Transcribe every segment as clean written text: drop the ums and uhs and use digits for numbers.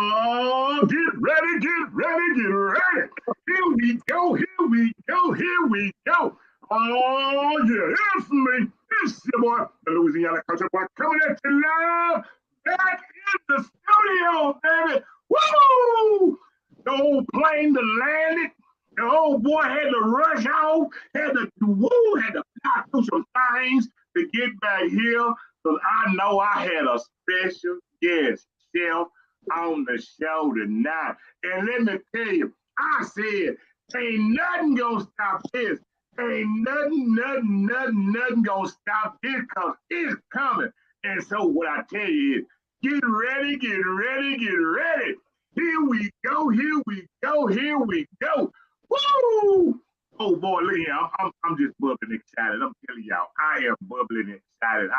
Oh, get ready, get ready, get ready. Here we go, here we go, here we go. Oh, yeah, it's me. It's your boy, the Louisiana Country Boy, coming at you live back in the studio, baby. Woo! The old plane to land it. The old boy had to rush out, had to fly through some things to get back here. Because I know I had a special guest, Chef, on the show tonight. And let me tell you, I said, ain't nothing gonna stop this. Ain't nothing gonna stop this because it's coming. And so what I tell you is, get ready, get ready, get ready. Here we go, here we go, here we go. Woo! Oh boy, look here. I'm just bubbling excited. I'm telling y'all, I am bubbling excited.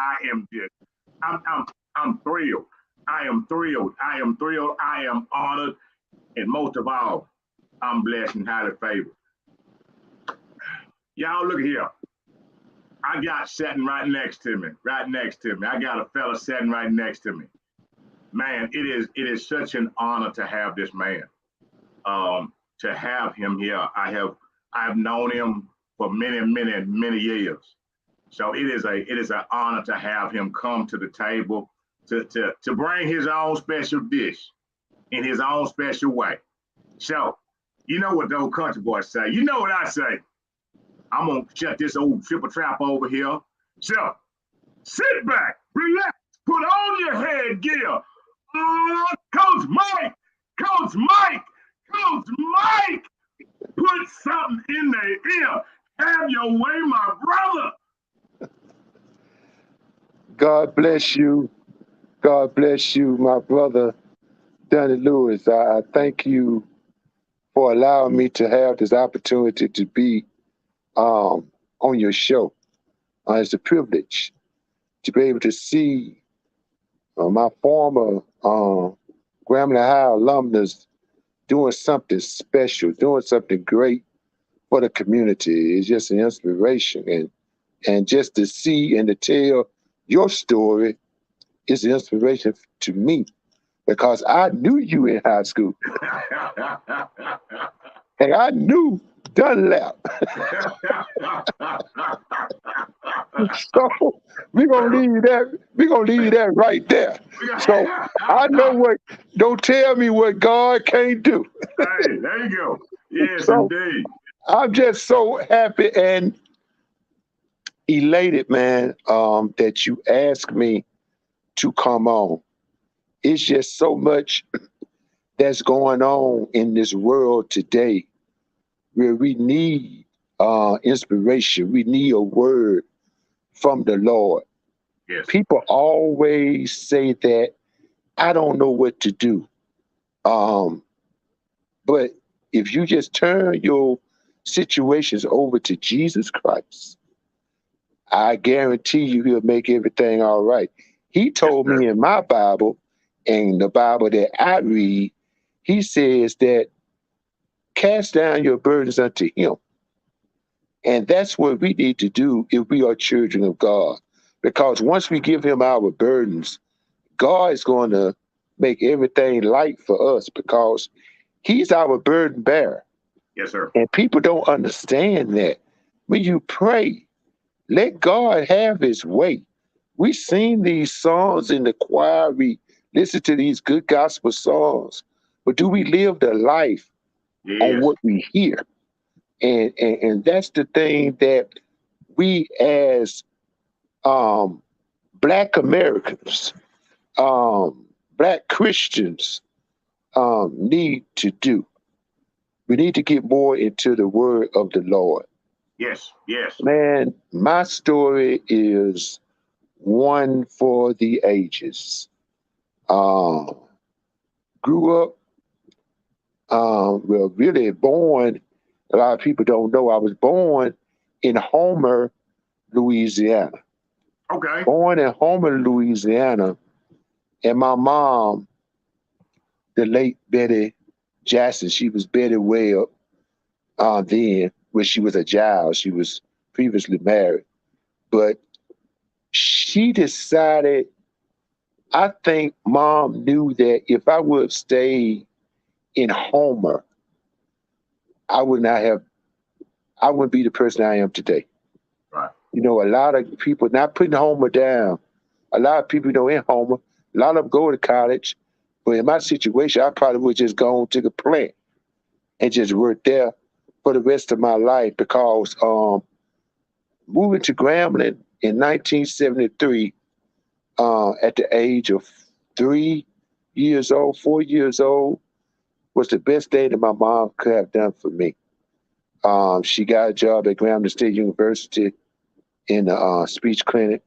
I'm thrilled. I am thrilled. I am thrilled. I am honored. And most of all, I'm blessed and highly favored. Y'all look here. I got sitting right next to me. Right next to me. I got a fella sitting right next to me. Man, it is such an honor to have this man. To have him here. I've known him for many years. So it is an honor to have him come to the table to bring his own special dish in his own special way. So, you know what the old country boys say. You know what I say. I'm gonna shut this old triple trap over here. So, sit back, relax, put on your headgear. Coach Mike, Coach Mike, Coach Mike, put something in their ear. Have your way, my brother. God bless you. God bless you, my brother, Donnie Lewis. I thank you for allowing me to have this opportunity to be on your show. It's a privilege to be able to see my former Grambling High alumnus doing something special, doing something great for the community. It's just an inspiration. And just to see and to tell your story is an inspiration to me because I knew you in high school. And I knew Dunlap. So we're gonna leave that right there. So I know what don't tell me what God can't do. Hey, there you go. Yes, So indeed. I'm just so happy and elated, man, that you asked me to come on. It's just so much that's going on in this world today where we need inspiration. We need a word from the Lord. Yes. People always say that I don't know what to do. But if you just turn your situations over to Jesus Christ, I guarantee you he'll make everything all right. He told me in my Bible, and the Bible that I read, he says that cast down your burdens unto him. And that's what we need to do if we are children of God. Because once we give him our burdens, God is going to make everything light for us because he's our burden bearer. Yes, sir. And people don't understand that. When you pray, let God have his way. We sing these songs in the choir. We listen to these good gospel songs. But do we live the life on what we hear? And that's the thing that we as Black Americans, Black Christians need to do. We need to get more into the word of the Lord. Yes, yes. Man, my story is one for the ages. Grew up, well, really born, a lot of people don't know, I was born in Homer, Louisiana. Okay. Born in Homer, Louisiana, and my mom, the late Betty Jackson, she was Betty Webb then, when she was a Jiles. She was previously married. But she decided I think Mom knew that if I would have stayed in Homer, I would not have. I wouldn't be the person I am today. Right. You know, a lot of people not putting Homer down. A lot of people, in Homer, a lot of them go to college. But in my situation, I probably would just go on to the plant and just work there for the rest of my life because moving to Grambling in 1973 at the age of 3 years old, 4 years old, was the best thing that my mom could have done for me. She got a job at Grambling State University in the speech clinic,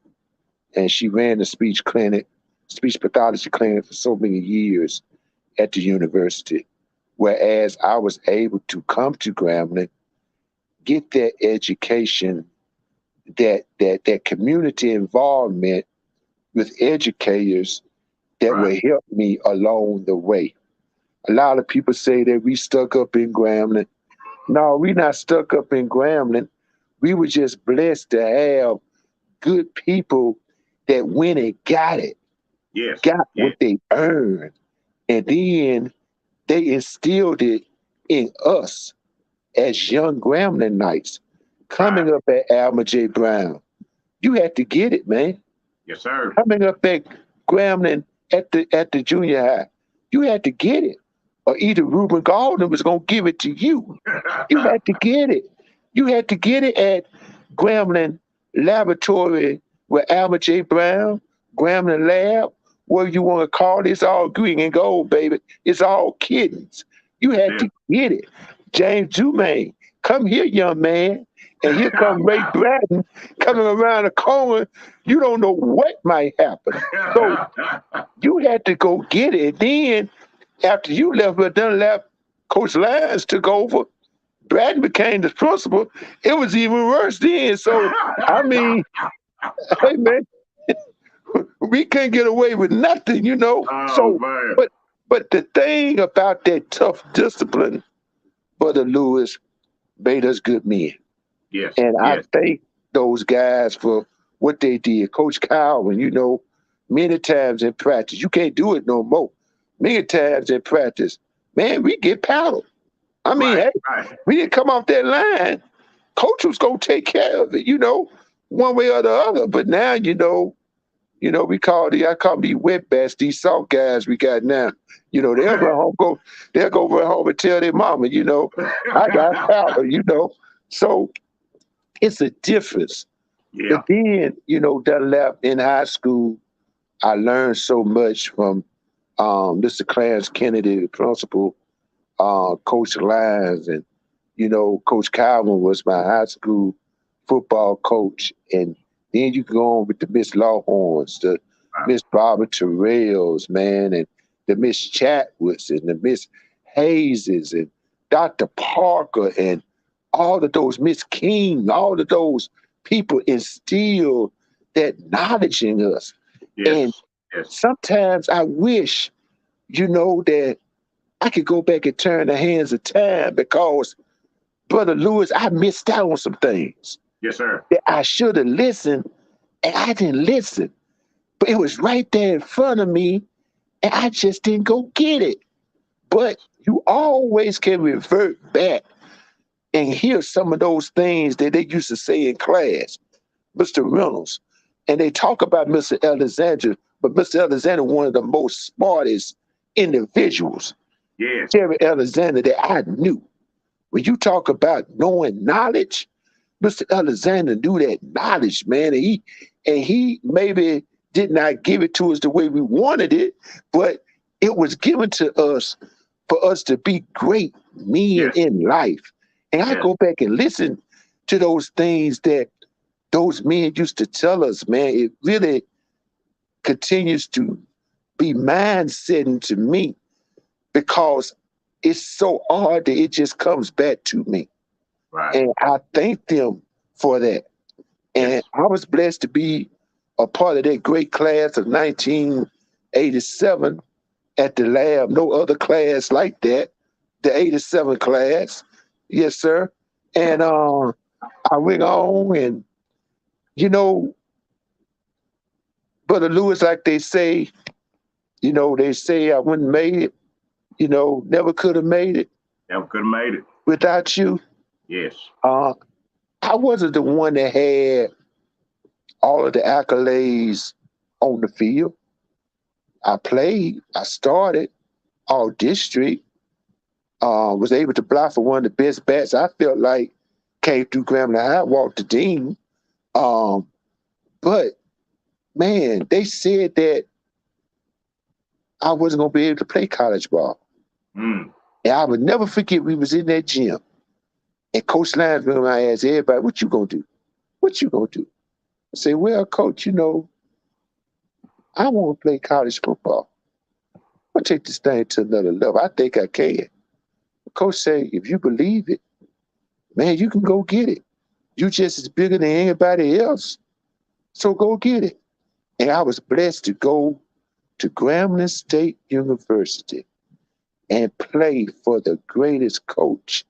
and she ran the speech pathology clinic for so many years at the university. Whereas I was able to come to Grambling, get that education, that community involvement with educators that Right. will help me along the way. A lot of people say that we stuck up in Grambling. No, we not stuck up in Grambling. We were just blessed to have good people that went and Yes. got Yes. what they earned, and then they instilled it in us as young Grambling Knights Right. coming up at Alma J. Brown. You had to get it, man. Yes, sir. Coming up at Grambling at the junior high, you had to get it, or either Reuben Gordon was gonna give it to you. You had to get it. You had to get it at Grambling Laboratory with Alma J. Brown, Grambling Lab, where you want to call it. It's all green and gold, baby. It's all kittens. You had Yeah. to get it. James Dumaine, come here, young man. And here come Ray Bratton coming around the corner. You don't know what might happen. So you had to go get it. Then after you left, but then left, Coach Lyons took over. Bratton became the principal. It was even worse then. So I mean, hey man, we can't get away with nothing. Oh So, man. but the thing about that tough discipline, Brother Lewis, made us good men. Yes. And I Yes. thank those guys for what they did. Coach Cowan, many times in practice, you can't do it no more. Many times in practice, man, we get paddled. I mean, Right. hey, Right. we didn't come off that line. Coach was gonna take care of it, one way or the other. But now, we I call them these wet bats, these soft guys we got now. They'll go run home and tell their mama, I got power. So it's a difference. Yeah. But then, Dunlap in high school, I learned so much from Mr. Clarence Kennedy, the principal, Coach Lyons, and Coach Calvin was my high school football coach. And then you go on with the Miss Lawhorns, the Right. Miss Barbara Terrells, man, and the Miss Chatwoods and the Miss Hayeses and Dr. Parker and all of those, Miss King, all of those people instilled that knowledge in us. And Yes. Yes. sometimes I wish, that I could go back and turn the hands of time because, Brother Lewis, I missed out on some things Yes, sir. that I should have listened, and I didn't listen. But it was right there in front of me, and I just didn't go get it. But you always can revert back and hear some of those things that they used to say in class, Mr. Reynolds. And they talk about Mr. Alexander, but Mr. Alexander, one of the most smartest individuals, Yes. Terry Alexander, that I knew. When you talk about knowing knowledge, Mr. Alexander knew that knowledge, man. And he maybe did not give it to us the way we wanted it, but it was given to us for us to be great men Yes. in life. And I Yes. go back and listen to those things that those men used to tell us, man. It really continues to be mind setting to me because it's so hard that it just comes back to me. Right. And I thank them for that. And Yes. I was blessed to be a part of that great class of 1987 at the lab. No other class like that. The 87 class. Yes, sir. And I went on and, you know, Brother Lewis, like they say, They say I wouldn't made it, never could have made it Never could have made it. without you. Yes. Uh, I wasn't the one that had all of the accolades on the field. I played, I started all district, was able to block for one of the best bats I felt like came through Grambling High, walked the dean. Um, but man, they said that I wasn't gonna be able to play college ball. Mm. And I would never forget we was in that gym and Coach Linesman I asked everybody, what you gonna do? What you gonna do? I say, well, coach, I want to play college football. I'll take this thing to another level. I think I can. Coach say, if you believe it, man, you can go get it. You just as bigger than anybody else. So go get it. And I was blessed to go to Grambling State University and play for the greatest coach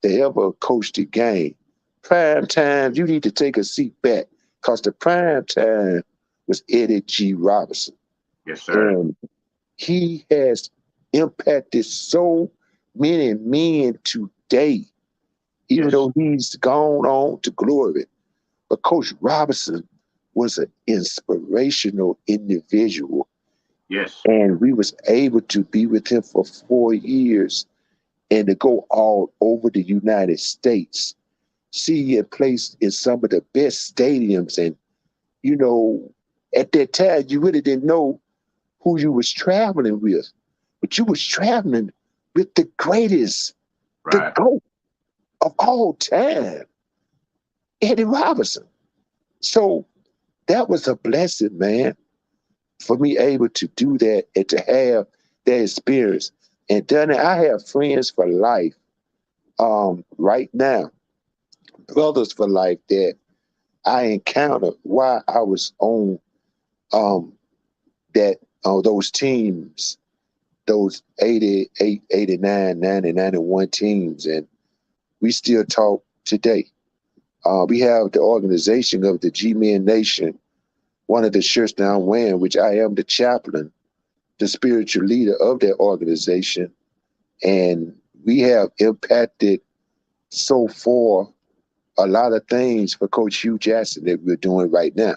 that ever coached a game. Prime time, you need to take a seat back because the prime time was Eddie G. Robinson. Yes, sir. And he has impacted so many men today, even Yes. though he's gone on to glory. But Coach Robinson was an inspirational individual. Yes. And we was able to be with him for 4 years and to go all over the United States. See him placed in some of the best stadiums. And, at that time, you really didn't know who you was traveling with. But you was traveling with the greatest, the Right. GOAT of all time, Eddie Robinson. So that was a blessing, man, for me able to do that and to have that experience. And done it, I have friends for life right now, brothers for life that I encountered while I was on um, those teams, those 88, 89, 90, 91 teams, and we still talk today. We have the organization of the G-Men Nation, one of the shirts that I'm wearing, which I am the chaplain, the spiritual leader of that organization. And we have impacted so far a lot of things for Coach Hugh Jackson that we're doing right now.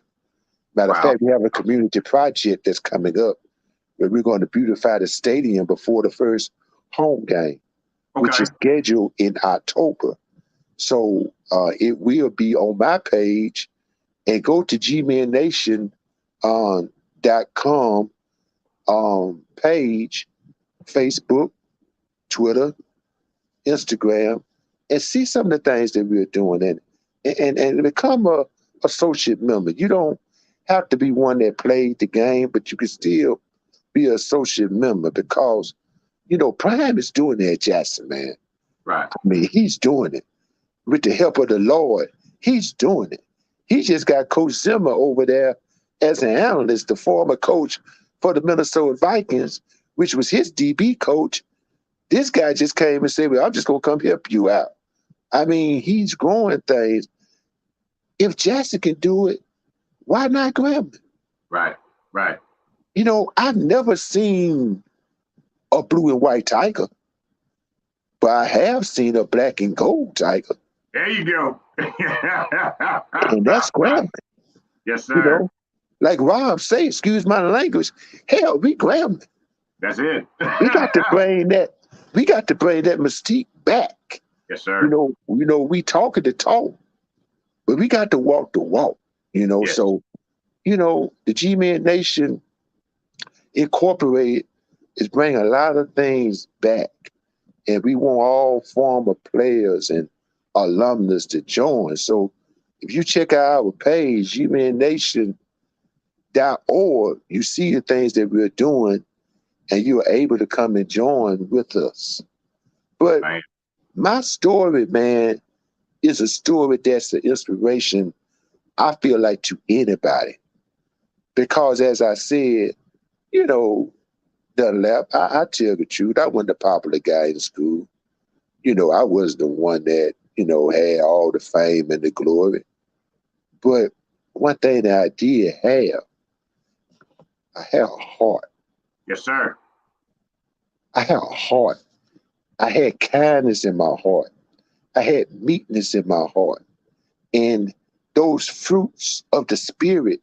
Matter of Wow. fact, we have a community project that's coming up where we're going to beautify the stadium before the first home game, which Okay. is scheduled in October. So it will be on my page, and go to gmennation.com page, Facebook, Twitter, Instagram, and see some of the things that we're doing and become a associate member. You don't have to be one that played the game, but you can still be an associate member because, Prime is doing that, Jackson, man. Right. I mean, he's doing it with the help of the Lord. He's doing it. He just got Coach Zimmer over there as an analyst, the former coach for the Minnesota Vikings, which was his DB coach. This guy just came and said, well, I'm just going to come help you out. I mean, he's growing things. If Jackson can do it, why not Grambling? Right. Right. I've never seen a blue and white tiger, but I have seen a black and gold tiger, There you go. and that's Grambling. Yes, You sir. know, like Rob say, excuse my language, hell, we Grambling. That's it. We got to bring that. We got to bring that mystique back. Yes, sir. We talking the talk, but we got to walk the walk. Yes. So the G-Men Nation Incorporated is bringing a lot of things back, and we want all former players and alumnus to join. So if you check out our page, GMNNation.org, you see the things that we're doing, and you're able to come and join with us. But Man. my story, man, is a story that's an inspiration, I feel like, to anybody. Because as I said, the left, I tell the truth, I wasn't the popular guy in school. I was the one that, had all the fame and the glory. But one thing that I did have, I had a heart. Yes, sir. I had a heart. I had kindness in my heart. I had meekness in my heart. And those fruits of the spirit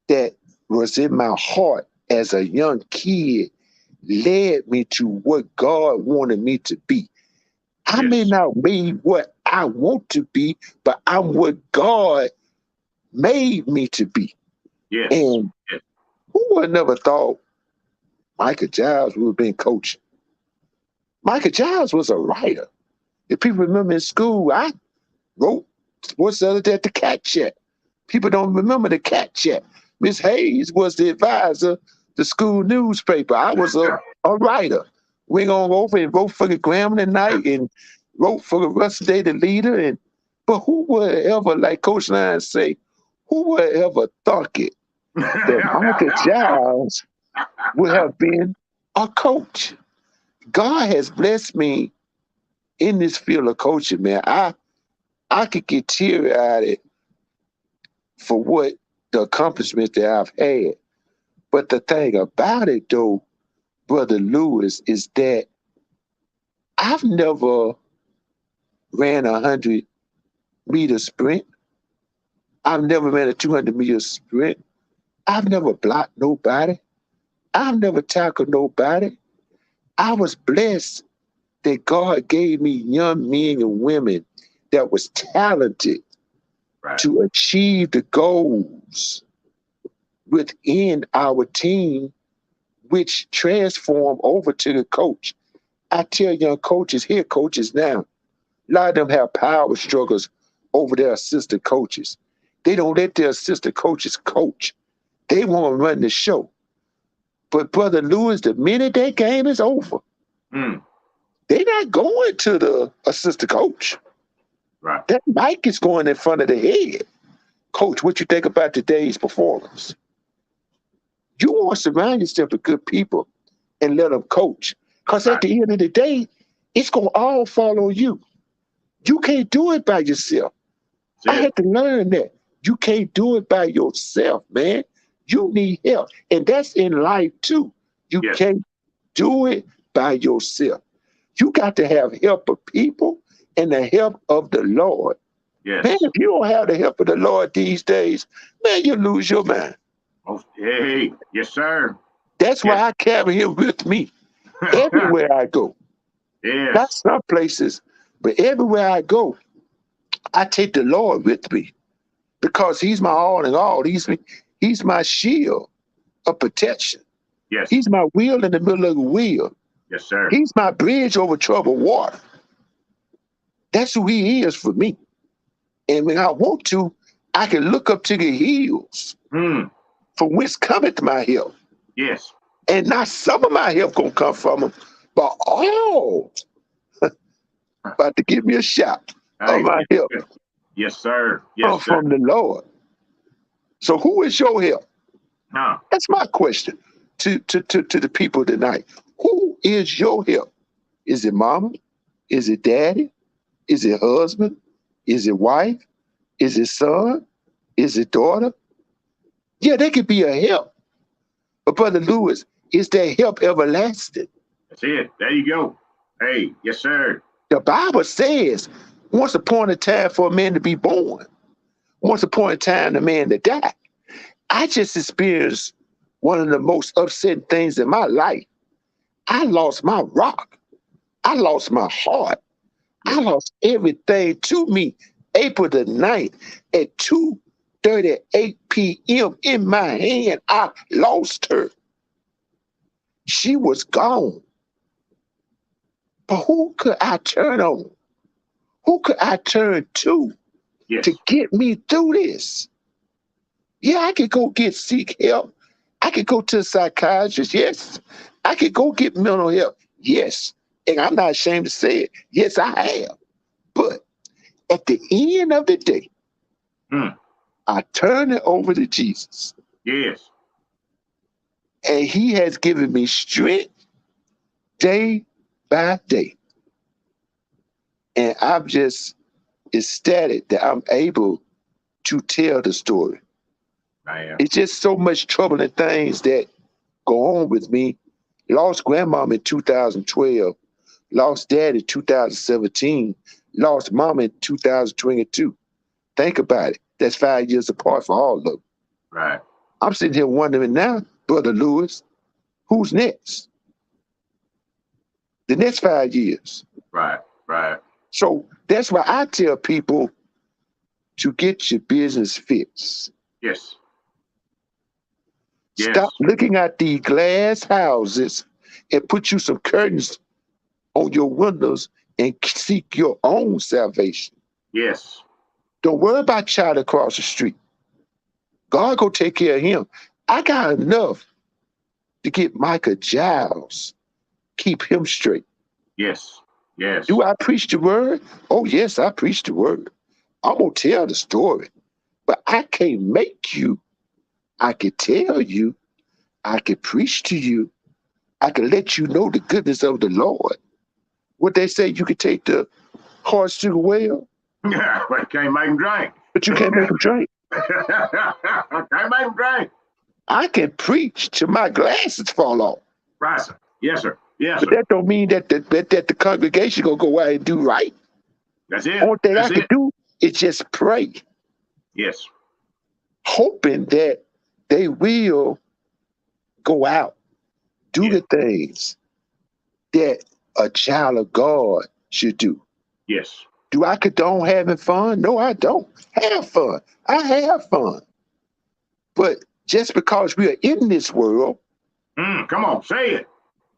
that was in my heart as a young kid led me to what God wanted me to be. I may Yes. not be what I want to be, but I'm what God made me to be. Yes. And Yes. who would never thought Michael Giles would have been coaching? Michael Giles was a writer. If people remember in school, I wrote what's the other day at the cat chat. People don't remember the cat chat. Miss Hayes was the advisor, the school newspaper. I was a writer. We gonna go over and wrote for the Grambling Night and wrote for the Rust Day, the leader. And but who would ever, like Coach Lyons say, who would ever thunk it that Michael Giles would have been a coach? God has blessed me in this field of coaching, man. I could get teary eyed for what the accomplishments that I've had. But the thing about it, though, Brother Lewis, is that I've never ran 100-meter sprint. I've never ran a 200-meter sprint. I've never blocked nobody. I've never tackled nobody. I was blessed that God gave me young men and women that was talented Right. to achieve the goals within our team, which transform over to the coach. I tell young coaches, here coaches now, a lot of them have power struggles over their assistant coaches. They don't let their assistant coaches coach. They want to run the show. But Brother Lewis, the minute that game is over, Mm. they're not going to the assistant coach. Right. That mic is going in front of the head. Coach, what you think about today's performance? You want to surround yourself with good people and let them coach. Because at Right. the end of the day, it's going to all fall on you. You can't do it by yourself. I That's it. had to learn that. You can't do it by yourself, man. You need help. And that's in life too. You Yes. can't do it by yourself. You got to have help of people and the help of the Lord. Man, Yes. if you don't have the help of the Lord these days, man, you lose your mind. Oh, hey. Yes, sir. That's why Yes. I carry him with me everywhere I go. Not Yes. some places, but everywhere I go, I take the Lord with me because he's my all in all. He's my shield of protection. Yes. He's my wheel in the middle of the wheel. Yes, sir. He's my bridge over troubled water. That's who he is for me. And when I want to, I can look up to the hills Mm. from whence cometh my help. Yes. And not some of my help gonna come from him, but all about to give me a shout of Hey. my Yes, help sir. Yes, sir. come Yes, sir. from the Lord. So who is your help? Huh. That's my question to the people tonight. Who is your help? Is it mama? Is it daddy? Is it husband? Is it wife? Is it son? Is it daughter? Yeah, they could be a help. But Brother Lewis, is that help everlasting? That's it. There you go. Hey. Yes, sir. The Bible says, once upon a time for a man to be born, once upon a time a man to die. I just experienced one of the most upsetting things in my life. I lost my rock. I lost my heart. I Yes. lost everything to me. April the 9th at 2:38 p.m. in my hand, I lost her. She was gone. But who could I turn on? Who could I turn to Yes. get me through this? Yeah, I could go seek help. I could go to a psychiatrist. Yes. I could go get mental help. Yes. And I'm not ashamed to say it. Yes, I have. But at the end of the day, Mm. I turn it over to Jesus. Yes. And he has given me strength day by day. And I'm just ecstatic that I'm able to tell the story. I am. It's just so much troubling things that go on with me. Lost grandmom in 2012, lost dad in 2017, lost mom in 2022. Think about it. That's 5 years apart for all of them. Right. I'm sitting here wondering now, Brother Lewis, who's next? The next 5 years. Right. Right. So that's why I tell people to get your business fixed. Yes. Stop looking at the glass houses and put you some curtains on your windows and seek your own salvation. Yes. Don't worry about child across the street. God go take care of him. I got enough to get Micah Jiles, keep him straight. Yes. Yes. Do I preach the word? Oh, yes, I preach the word. I'm going to tell the story. But I can't make you. I can tell you. I can preach to you. I can let you know the goodness of the Lord. What they say, you can take the horse to the well. Yeah, but can't make him drink. But you can't make him drink. Can't make him drink. I can preach till my glasses fall off. Right, sir. Yes, sir. Yes, But sir. that don't mean that the congregation gonna go out and do right. That's it. Only thing That's I can it. do is just pray, Yes. hoping that they will go out, do the things that a child of God should do. Yes. Do I condone having fun? No, I don't. Have fun. I have fun. But just because we are in this world Come on, say it.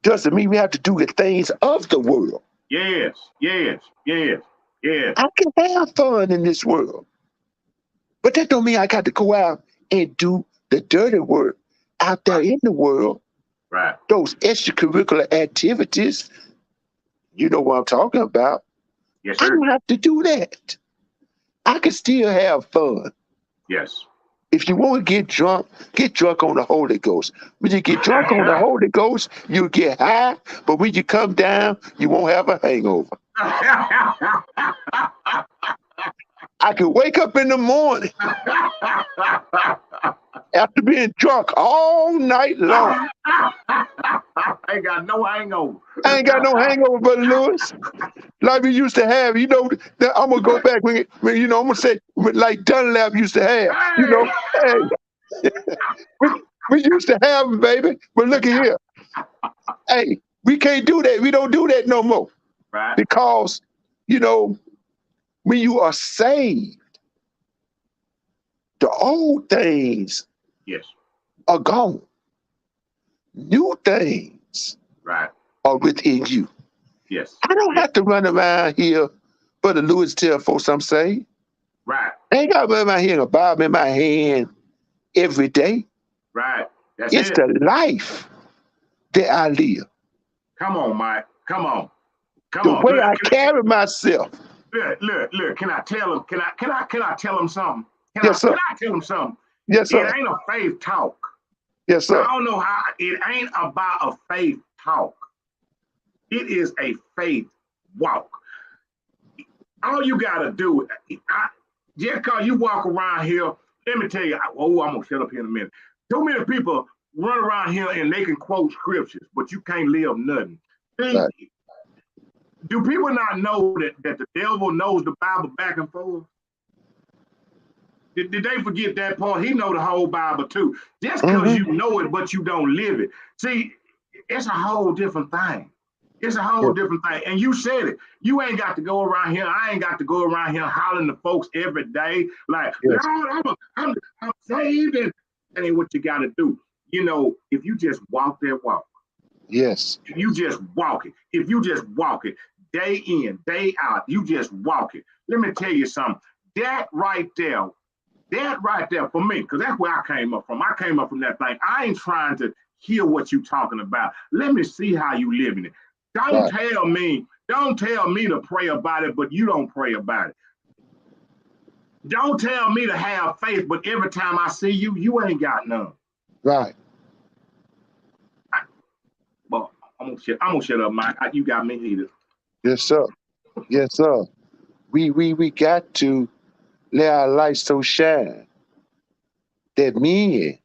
doesn't mean we have to do the things of the world. Yes. Yes. Yes. Yes. I can have fun in this world. But that don't mean I got to go out and do the dirty work out there in the world. Right. Those extracurricular activities, you know what I'm talking about. Yes, I sir. don't have to do that. I can still have fun. Yes. If you want to get drunk on the Holy Ghost. When you get drunk on the Holy Ghost, you get high, but when you come down, you won't have a hangover. I can wake up in the morning after being drunk all night long. I ain't got no hangover. I ain't got no hangover, Brother Lewis. Like we used to have, you know, I'm going to go back when you know, I'm going to say, like Dunlap used to have, you know, hey, we used to have them, baby. But look at here. Hey, we can't do that. We don't do that no more. Right. Because, you know, when you are saved, the old things are gone. New things are within you. Yes. I don't have to run around here, Brother Lewis tell folks I'm saved. Right. I ain't got to run around here and a Bible in my hand every day. Right. That's it's the life that I live. Come on, Mike. Come on. Come the on. way I carry myself. Look. Can I tell him? Can I tell him something? Yes, sir. Can I tell him something? Yes, sir. It ain't a faith talk. Yes, sir. I don't know how. It ain't about a faith talk. It is a faith walk. All you gotta do, just cause you walk around here, let me tell you, I'm gonna shut up here in a minute. Too many people run around here and they can quote scriptures, but you can't live nothing. Right. Do people not know that the devil knows the Bible back and forth? Did they forget that part? He know the whole Bible too. Just because you know it, but you don't live it. See, it's a whole different thing. It's a whole different thing. And you said it. You ain't got to go around here. I ain't got to go around here hollering to folks every day. Like, Lord, I'm saved. And that ain't what you got to do. You know, if you just walk that walk. Yes. If you just walk it. If you just walk it day in, day out, you just walk it. Let me tell you something. That right there for me, because that's where I came up from. I came up from that thing. I ain't trying to hear what you talking about. Let me see how you living it. Don't tell me to pray about it, but you don't pray about it. Don't tell me to have faith, but every time I see you, you ain't got none. Right. Well, I'm gonna shut up, Mike. You got me heated. Yes, sir. Yes, sir. We got to let our light so shine that men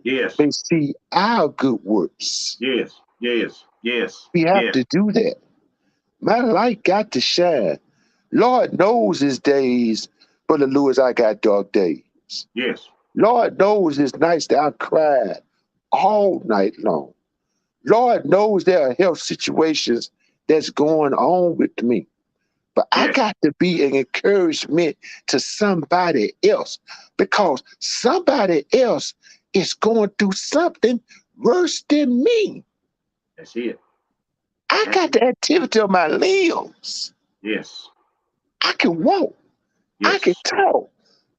Yes. may see our good works. Yes. Yes. Yes. We have Yes. to do that. My light got to shine. Lord knows his days, Brother Lewis, I got dark days. Yes. Lord knows it's nights that I cried all night long. Lord knows there are health situations that's going on with me. But I Yes. got to be an encouragement to somebody else because somebody else is going through something worse than me. That's it. I That's got it. the activity of my limbs. Yes. I can walk. I can Yes. talk.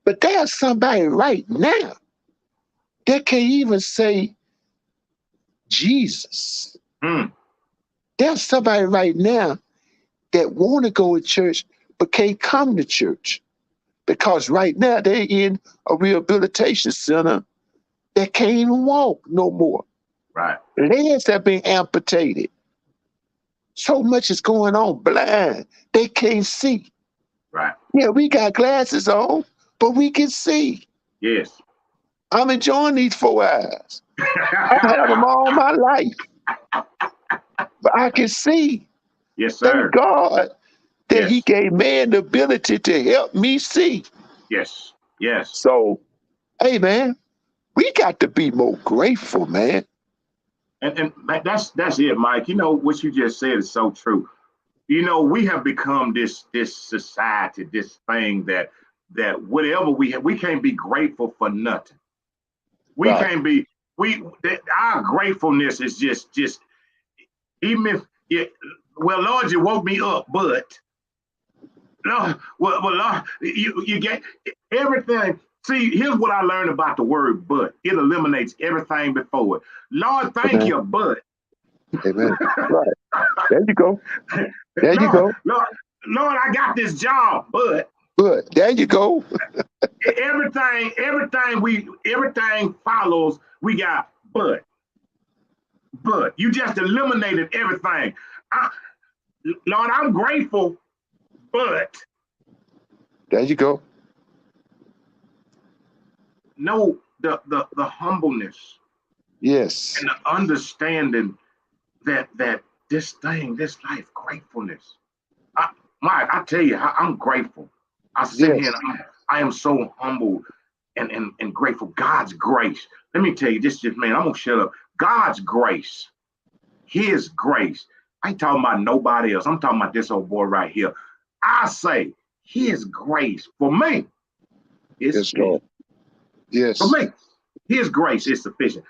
But there's somebody right now that can't even say Jesus. Mm. There's somebody right now that want to go to church but can't come to church because right now they're in a rehabilitation center that can't even walk no more. Right. Legs have been amputated. So much is going on. Blind. They can't see. Right. Yeah, we got glasses on, but we can see. Yes. I'm enjoying these 4 eyes. I've had them all my life, but I can see. Yes, Thank sir. God that He Yes. gave man the ability to help me see. Yes. Yes. So, hey, man, we got to be more grateful, man. That's it, Mike. You know what you just said is so true. You know, we have become this society, this thing that whatever we have, we can't be grateful for nothing. We Right. can't be our gratefulness is just even if it, well, Lord, you woke me up, but Lord, Lord, you get everything. See, here's what I learned about the word but. It eliminates everything before it. Lord, thank Amen. you, but Amen. Right. There you go. There you Lord, go. Lord, Lord, I got this job, but Good. There you go. everything follows. We got but you just eliminated everything. I, Lord, I'm grateful, but There you go. no, the humbleness Yes. and the understanding that this life, gratefulness. I, Mike, I tell you, I'm grateful. I sit here Yes. and I am so humble and grateful. God's grace. Let me tell you, this just man, I'm gonna shut up. God's grace, His grace. I ain't talking about nobody else. I'm talking about this old boy right here. I say His grace for me is Yes, Lord. sufficient. For Yes. me, His grace is sufficient.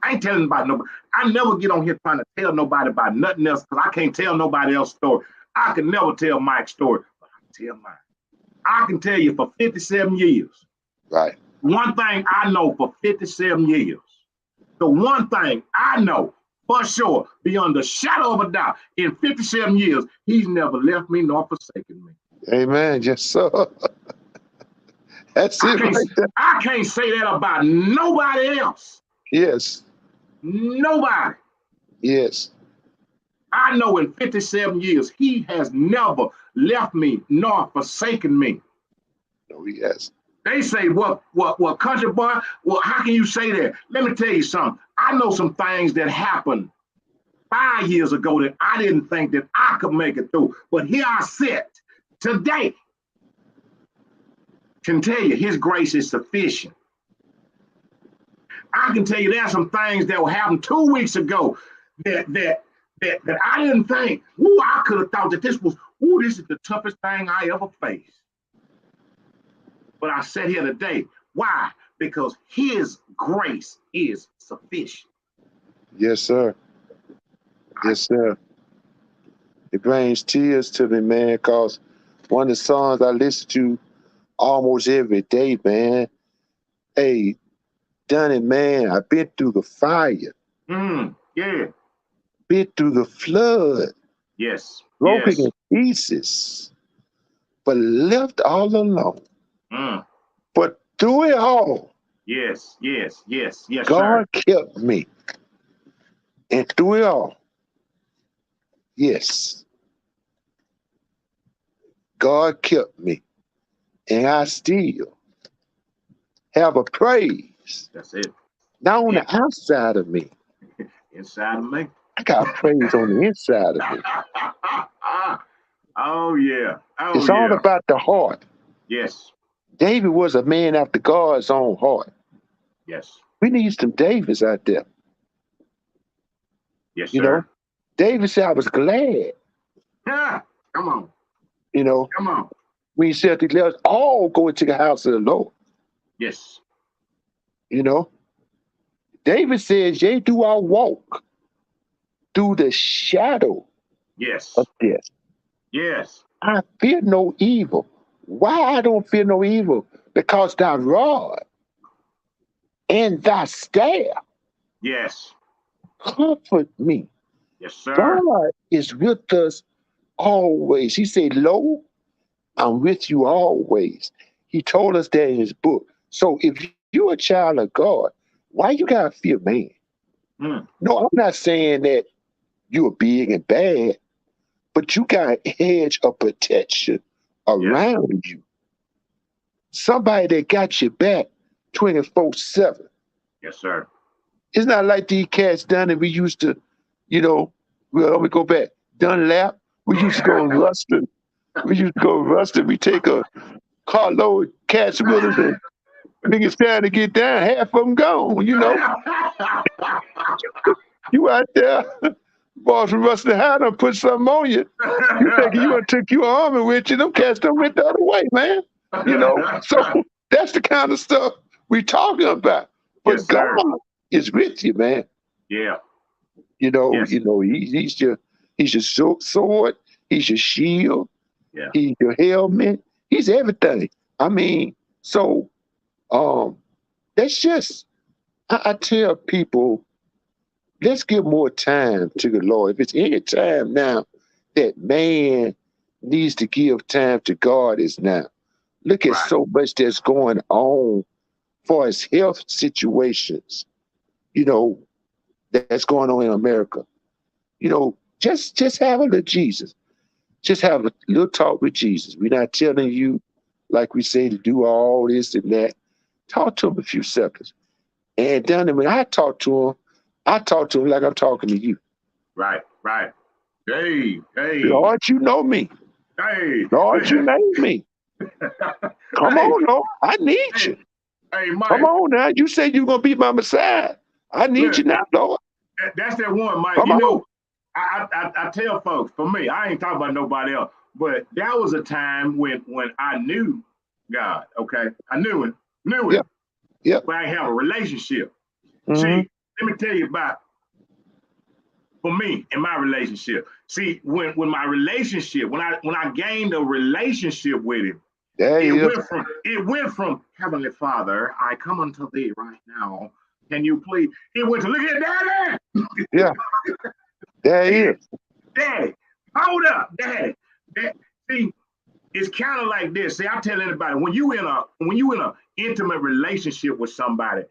I ain't telling about nobody. I never get on here trying to tell nobody about nothing else because I can't tell nobody else's story. I can never tell Mike's story, but I can tell mine. I can tell you for 57 years. Right. One thing I know for 57 years. The one thing I know for sure, beyond the shadow of a doubt, in 57 years, He's never left me nor forsaken me. Amen. Yes, sir. That's I it can't right there. I can't say that about nobody else. Yes. Nobody. Yes. I know in 57 years, He has never left me nor forsaken me. No, yes. They say, what, country boy? Well, how can you say that? Let me tell you something. I know some things that happened 5 years ago that I didn't think that I could make it through. But here I sit today, can tell you His grace is sufficient. I can tell you there's some things that will happen 2 weeks ago that I didn't think. Ooh, I could have thought that this is the toughest thing I ever faced. But I sat here today. Why? Because His grace is sufficient. Yes, sir. I, Yes, sir. It brings tears to me, man, because one of the songs I listen to almost every day, man. Hey, done it, man. I've been through the fire, yeah. been through the flood, Yes. broken Yes. in pieces, but left all alone. Mm, But through it all, yes. Yes. Yes. Yes, sir. God kept me. And through it all, yes, God kept me. And I still have a praise That's it. not on Yeah. the outside of me. Inside of me. I got praise on the inside of me. Oh yeah. Oh It's all yeah. about the heart. Yes. David was a man after God's own heart. Yes. We need some Davids out there. Yes, You know, sir. David said, I was glad, Yeah. Come on. you know, Come on. when he said, let us all go into the house of the Lord. Yes. You know, David says, yea, do I walk through the shadow of Yes. death, Yes. I fear no evil. Why I don't fear no evil? Because thy rod and thy staff Yes. comfort me. Yes, sir. God is with us always. He said, lo, I'm with you always. He told us that in his book. So if you're a child of God, why you gotta fear man? Hmm. No, I'm not saying that you're big and bad, but you got a hedge of protection Yes. around you. Somebody that got your back 24/7. Yes, sir. It's not like these cats done that we used to, you know, well, let me go back. Dunlap. We used to go rusted. We used to go rusted. We take a carload of cats with us and niggas trying to get down, half of them gone, you know. You out there, boss from Rusty High done put something on you. You think you gonna take your army with you, them cats done went the other way, man. You know, so that's the kind of stuff we talking about. Yes, But God sir. is with you, man. Yeah. You Yes. know, he's your sword, he's your shield, Yeah. he's your helmet, he's everything. I mean, so that's just I tell people, let's give more time to the Lord. If it's any time now that man needs to give time to God, is now. Look at Right. so much that's going on for his health situations, you know, that's going on in America. You know, just have a little Jesus. Just have a little talk with Jesus. We're not telling you, like we say, to do all this and that. Talk to him a few seconds. And then when I talk to him like I'm talking to you. Right. Right. Hey. Hey. Lord, you know me. Hey. Lord, you made me. Come Hey. on, Lord. I need Hey. you. Hey, Come Mike. on now. You said you're gonna be my Messiah. I need you Look. now, Lord. That's that one, Mike. Come You on. know, I tell folks, for me, I ain't talking about nobody else, but that was a time when I knew God. Okay, I knew Yep, Him, yep. but I didn't have a relationship. Mm-hmm. See, let me tell you about for me in my relationship. See, when my relationship, when I gained a relationship with Him, There he is. it went from Heavenly Father, I come unto Thee right now. Can you please? It went to look at Daddy. Yeah, there he is. Daddy, hold up, Daddy. That, see, it's kind of like this. See, I tell anybody when you in a intimate relationship with somebody,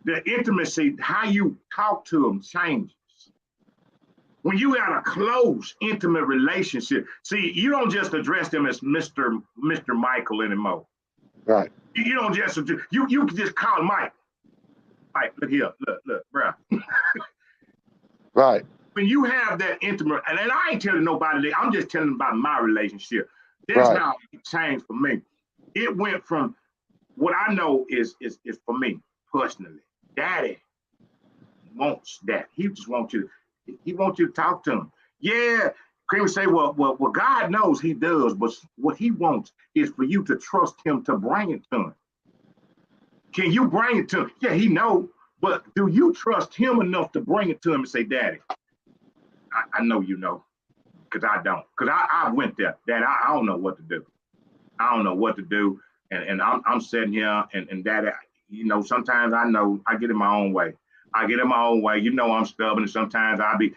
the intimacy, how you talk to them changes. When you got a close, intimate relationship, see, you don't just address them as Mr. Michael anymore. Right, You don't just you can just call him Mike. Mike, look here, look, bro. right, When you have that intimate, and I ain't telling nobody that, I'm just telling about my relationship. That's right. how it changed for me. It went from what I know is for me personally. Daddy wants that. He just wants you. He wants you to talk to him. Yeah, Cream say, well, God knows He does, but what He wants is for you to trust Him to bring it to Him. Can you bring it to Him? Yeah, He knows, but do you trust Him enough to bring it to Him and say, Daddy, I know you know, because I don't. Because I went there. Dad, I don't know what to do. I don't know what to do. And I'm sitting here and Dad, you know, sometimes I know I get in my own way. I get in my own way. You know I'm stubborn and sometimes I'll be,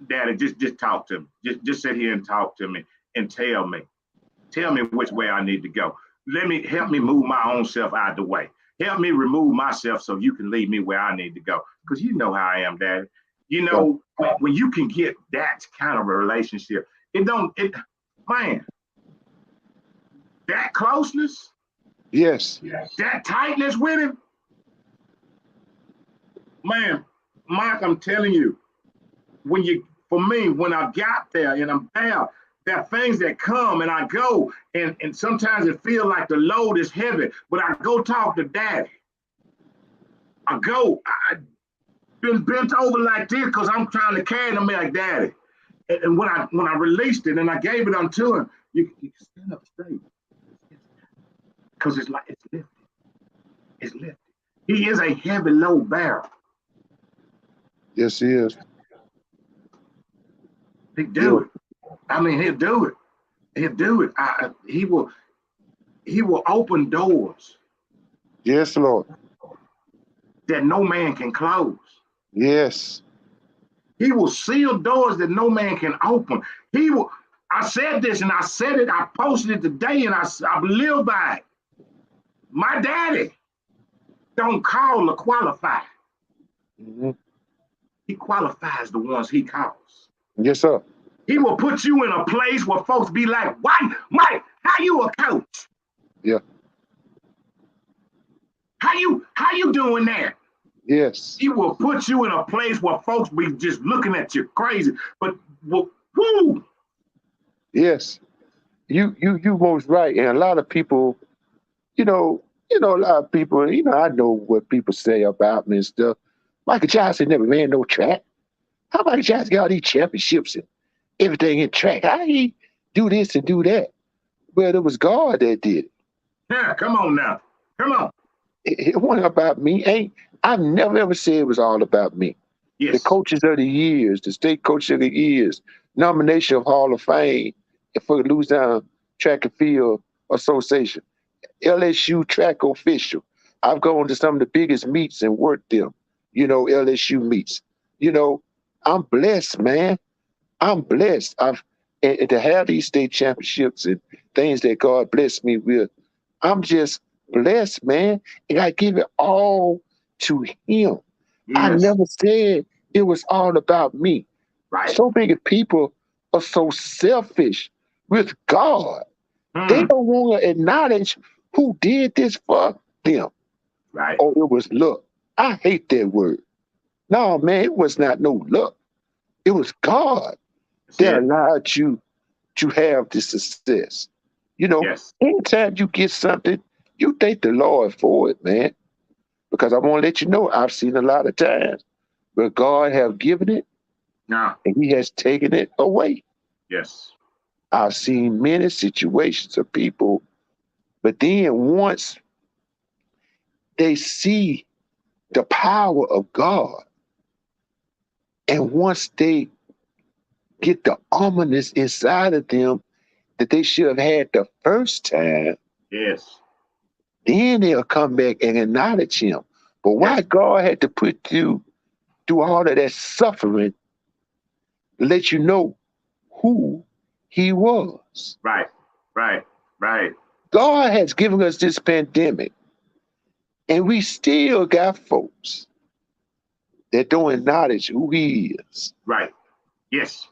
Daddy, just talk to me. Just sit here and talk to me and tell me. Tell me which way I need to go. Help me move my own self out of the way. Help me remove myself so you can lead me where I need to go. Because you know how I am, Daddy. You Right. know, when you can get that kind of a relationship, man, that closeness, Yes. that tightness with him, man, Mike, I'm telling you, for me, when I got there and I'm there are things that come and I go, and sometimes it feels like the load is heavy, but I go talk to Daddy. I been bent over like this because I'm trying to carry them like Daddy. And when I released it and I gave it unto him, you can stand up straight. Because it's like it's lifted. It's lifted. He is a heavy load bearer. Yes, he is. He do it. I mean, he'll do it. He'll do it. He will open doors Yes, Lord. that no man can close. Yes. He will seal doors that no man can open. He will. I said this and I said it. I posted it today and I live by it. My daddy don't call to qualify. Mm-hmm. He qualifies the ones he calls. Yes, sir. He will put you in a place where folks be like, "Why, Mike? How you a coach? Yeah. How you doing that?" Yes. He will put you in a place where folks be just looking at you crazy. But whoo, Yes. You most right. And a lot of people, a lot of people, I know what people say about me and stuff. Michael Johnson never ran no track. How Michael Johnson got all these championships and everything in track? How he do this and do that? Well, it was God that did it. yeah, come on now, come on. It wasn't about me. I've never ever said it was all about me. The Yes, coaches of the years, the state coach of the years, nomination of Hall of Fame for the Louisiana Track and Field Association, LSU track official. I've gone to some of the biggest meets and worked them, LSU meets. You know, I'm blessed, man. I'm blessed. And to have these state championships and things that God blessed me with, I'm just blessed, man. And I give it all to Him. I yes, never said it was all about me. right. So many people are so selfish with God. They Hmm. don't want to acknowledge who did this for them. Right. Oh, it was luck. I hate that word. No, man, it was not no luck. It was God That's that it. allowed you to have this success. Yes. Anytime you get something, you thank the Lord for it, man. Because I want to let you know, I've seen a lot of times where God have given it Now. and He has taken it away. Yes. I've seen many situations of people, but then once they see the power of God, and once they get the ominous inside of them that they should have had the first time, Yes. then they'll come back and acknowledge Him. But why Yes. God had to put you through all of that suffering to let you know who He was. Right. Right. Right. God has given us this pandemic, and we still got folks that don't acknowledge who He is. Right. Yes.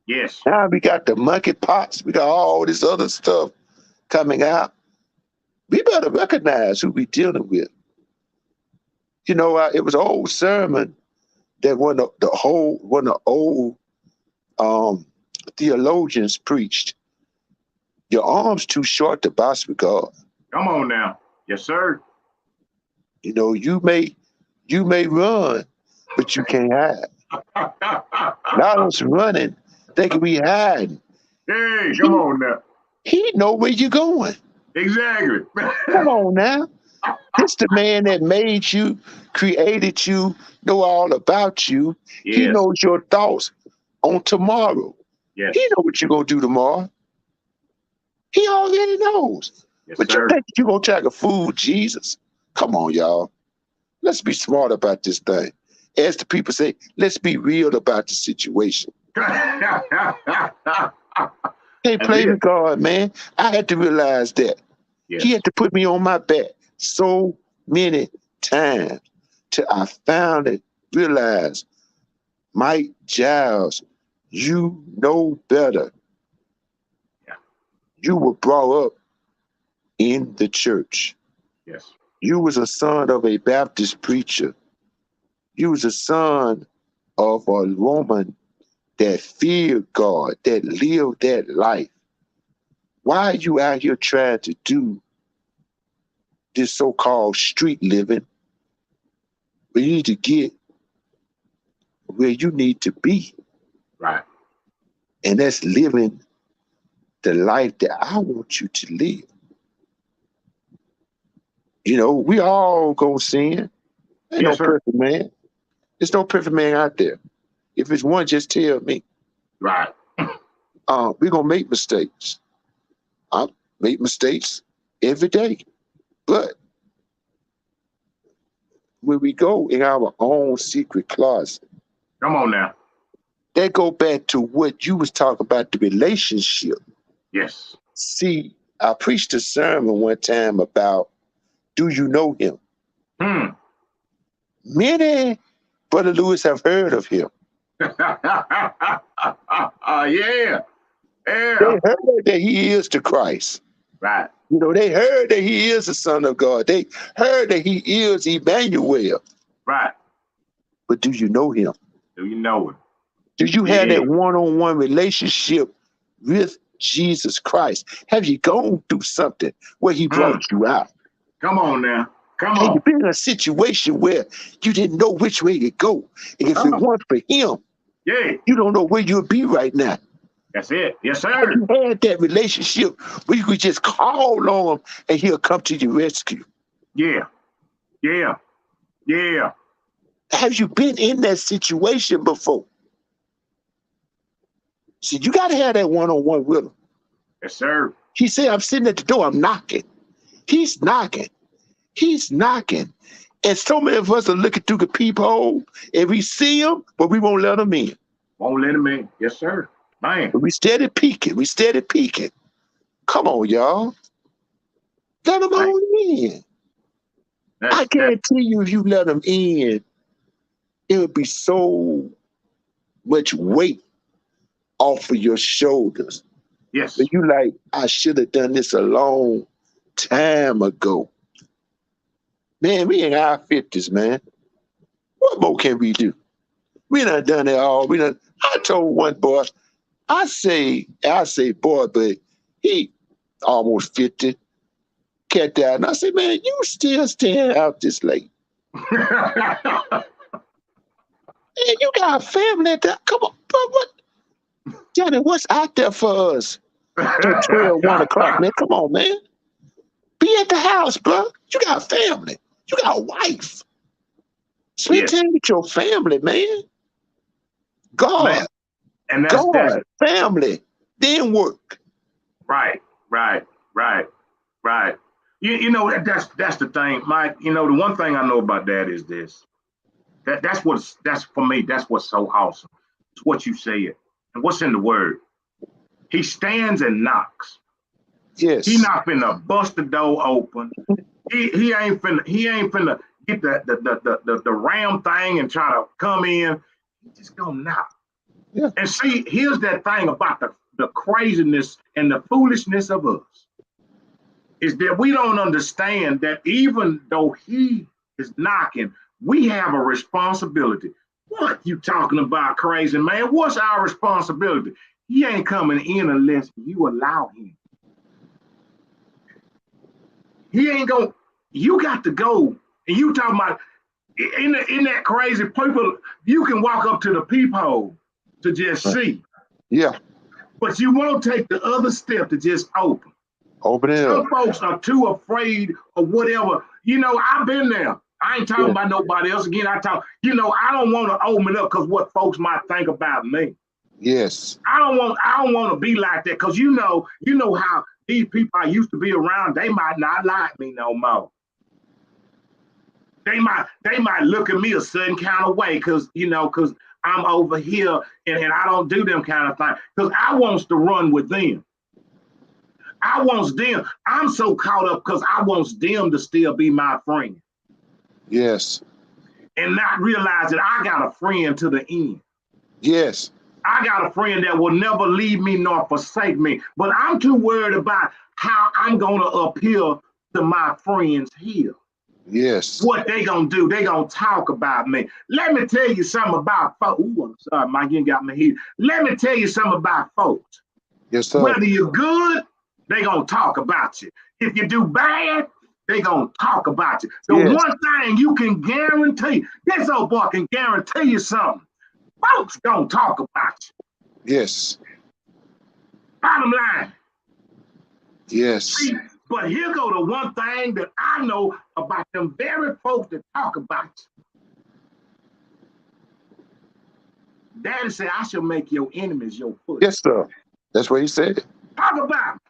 Yes. Now we got the monkeypox, we got all this other stuff coming out. We better recognize who we dealing with. It was an old sermon that one of the old um, theologians preached. Your arm's too short to box with God. Come on now. Yes, sir. You may run, but you can't hide. Not us running, thinking we hiding. Hey, come He on now. he know where you're going. Exactly. Come on now. This the man that made you, created you, know all about you. He Yes. knows your thoughts on tomorrow. He Yes. know what you're gonna do tomorrow. He already knows. Yes, But you sir. think you're gonna try to fool Jesus? Come on, y'all. Let's be smart about this thing. As the people say, let's be real about the situation. That's Can't play it. with God, man. I had to realize that. He Yes. had to put me on my back so many times till I finally realized, Mike Giles, you know better. Yeah. You were brought up in the church. Yes. You was a son of a Baptist preacher. You was a son of a woman that feared God, that lived that life. Why are you out here trying to do this so-called street living? We need to get where you need to be. Right. And that's living the life that I want you to live. You know, we all gonna sin. Ain't no Yes, sir. perfect man. There's no perfect man out there. If it's one, just tell me. Right. We're gonna make mistakes. I make mistakes every day. But when we go in our own secret closet, Come on now. that go back to what you was talking about, the relationship. Yes. See, I preached a sermon one time about, do you know him? Hmm. Many, Brother Lewis, have heard of him. Yeah. They Yeah. heard that he is the Christ. Right. You know, they heard that he is the Son of God. They heard that he is Emmanuel. Right. But do you know him? Do you know it? Do you have Yeah. that one-on-one relationship with Jesus Christ? Have you gone through something where he Hmm. brought you out? Come on now. Come Have you on. been in a situation where you didn't know which way to go? And if it Come on. weren't for him, Yeah. you don't know where you'll be right now. That's it. Yes, Have sir. you had that relationship where you could just call on him and he'll come to your rescue? Yeah. Yeah. Yeah. Have you been in that situation before? See, you got to have that one-on-one with him. Yes, sir. He said, I'm sitting at the door, I'm knocking. He's knocking. He's knocking. And so many of us are looking through the peephole and we see him, but we won't let him in. Won't let him in. Yes, sir. Man. But we steady peeking. We steady peeking. Come on, y'all. Let him Man. on in. I That's that. guarantee you, if you let him in, it would be so much weight off of your shoulders. But Yes. you like, I should have done this a long time ago. Man, we in our 50s, man. What more can we do? We done it all. I told one boy, I say, boy, but he almost 50, cat out. And I said, man, you still staying out this late. Man, you got a family that, come on, bro, what? Johnny, what's out there for us? 12, 1 o'clock, man. Come on, man. Be at the house, bro. You got a family. You got a wife. Spend Yes, time with your family, man. man. God, And that's God, family, then work. right, right, right, right. You know that's the thing, Mike. You know the one thing I know about that is this. That's for me. That's what's so awesome. It's what you said and what's in the word. He stands and knocks. He Yes, not finna bust the door open. He ain't finna get the ram thing and try to come in. He just gonna knock. yeah, And see, here's that thing about the craziness and the foolishness of us is that we don't understand that even though he is knocking, we have a responsibility. What you talking about, crazy man? What's our responsibility? He ain't coming in unless you allow him. He ain't going. You got to go. And you talking about in that crazy people, you can walk up to the peephole to just see, yeah. but you won't take the other step to just open. Open it up. Some folks are too afraid of whatever. You know, I've been there. I ain't talking Yeah. about nobody else. Again, I don't want to open up because what folks might think about me. Yes. I don't want to be like that because you know how these people I used to be around, they might not like me no more. They might look at me a certain kind of way because I'm over here and I don't do them kind of things. Because I wants to run with them. I wants them. I'm so caught up because I wants them to still be my friend Yes. and not realize that I got a friend to the end. Yes. I got a friend that will never leave me nor forsake me. But I'm too worried about how I'm going to appeal to my friends here. Yes. What they gonna do? They gonna talk about me. Let me tell you something about folks. Ooh, I'm sorry, Mike, you got me here. Let me tell you something about folks. Yes, sir. Whether you're good, they gonna talk about you. If you do bad, they gonna talk about you. The Yes. one thing you can guarantee, this old boy can guarantee you something. Folks gonna talk about you. Yes. Bottom line. Yes. See, but here go the one thing that I know about them very folks that talk about you. Daddy said, I shall make your enemies your foot. Yes, sir. That's what he said. Talk about it.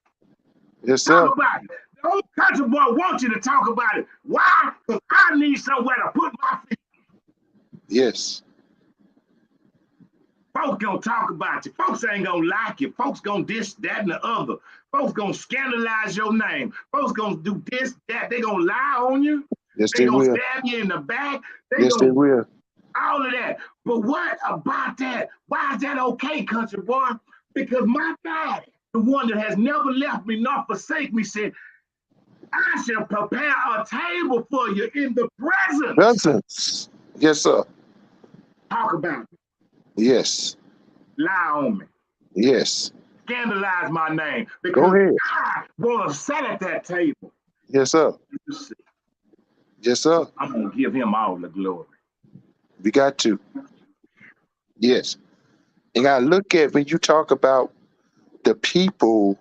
Yes, sir. Talk about it. The old country boy wants you to talk about it. Why? Because I need somewhere to put my feet. Yes. Folks gonna talk about you. Folks ain't gonna like you. Folks gonna this, that, and the other. Folks gonna scandalize your name. Folks gonna do this, that. They gonna lie on you. Yes, They they gonna will. stab you in the back. Yes, they will. All of that. But what about that? Why is that okay, country boy? Because my daddy, the one that has never left me nor forsake me, said, I shall prepare a table for you in the presence. Presence. Yes, sir. Talk about it. Yes. Lie on me. Yes. Scandalize my name. Go Because ahead. I want to sit at that table. Yes, sir. You see, Yes, sir. I'm going to give him all the glory. We got to. Yes. And I look at when you talk about the people,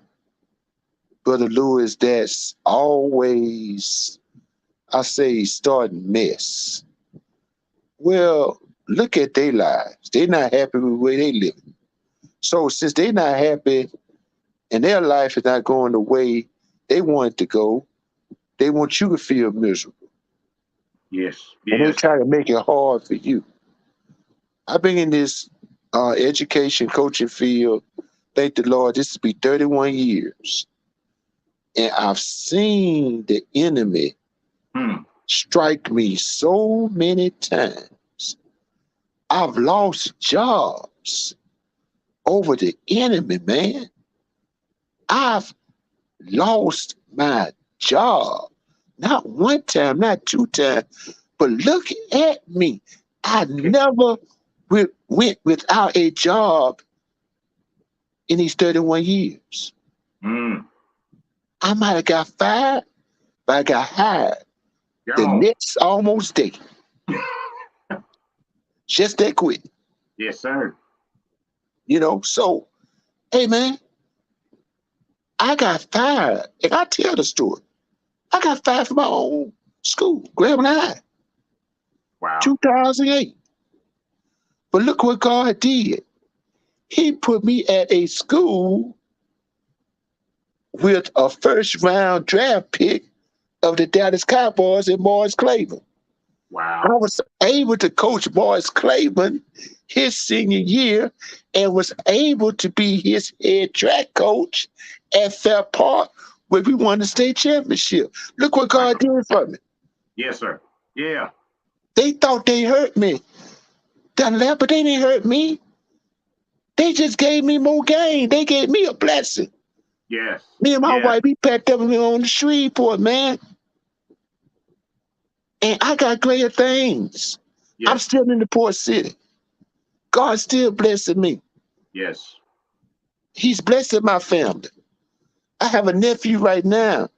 Brother Lewis, that's always, I say, starting mess. Well, look at their lives. They're not happy with where they live. So since they're not happy and their life is not going the way they want it to go, they want you to feel miserable. Yes. And they Yes. try to make it hard for you. I've been in this education coaching field, thank the Lord, this will be 31 years. And I've seen the enemy strike me so many times. I've lost jobs over the enemy, man. I've lost my job. Not one time, not two times, but look at me. I never went without a job in these 31 years. I might have got fired, but I got hired the next almost day. Just that quick. Yes, sir. You know, so, hey, man, I got fired. And I tell the story. I got fired from my own school, Graham High. Wow. 2008. But look what God did. He put me at a school with a first round draft pick of the Dallas Cowboys and Morris Claiborne. Wow. I was able to coach Morris Claiborne his senior year and was able to be his head track coach at Fair Park where we won the state championship. Look what God did for me. Yes, sir. Yeah. They thought they hurt me. But they didn't hurt me. They just gave me more gain. They gave me a blessing. Yes. Me and my wife, we packed up on the Shreveport, man. And I got greater things. Yes. I'm still in the port city. God's still blessing me. Yes. He's blessing my family. I have a nephew right now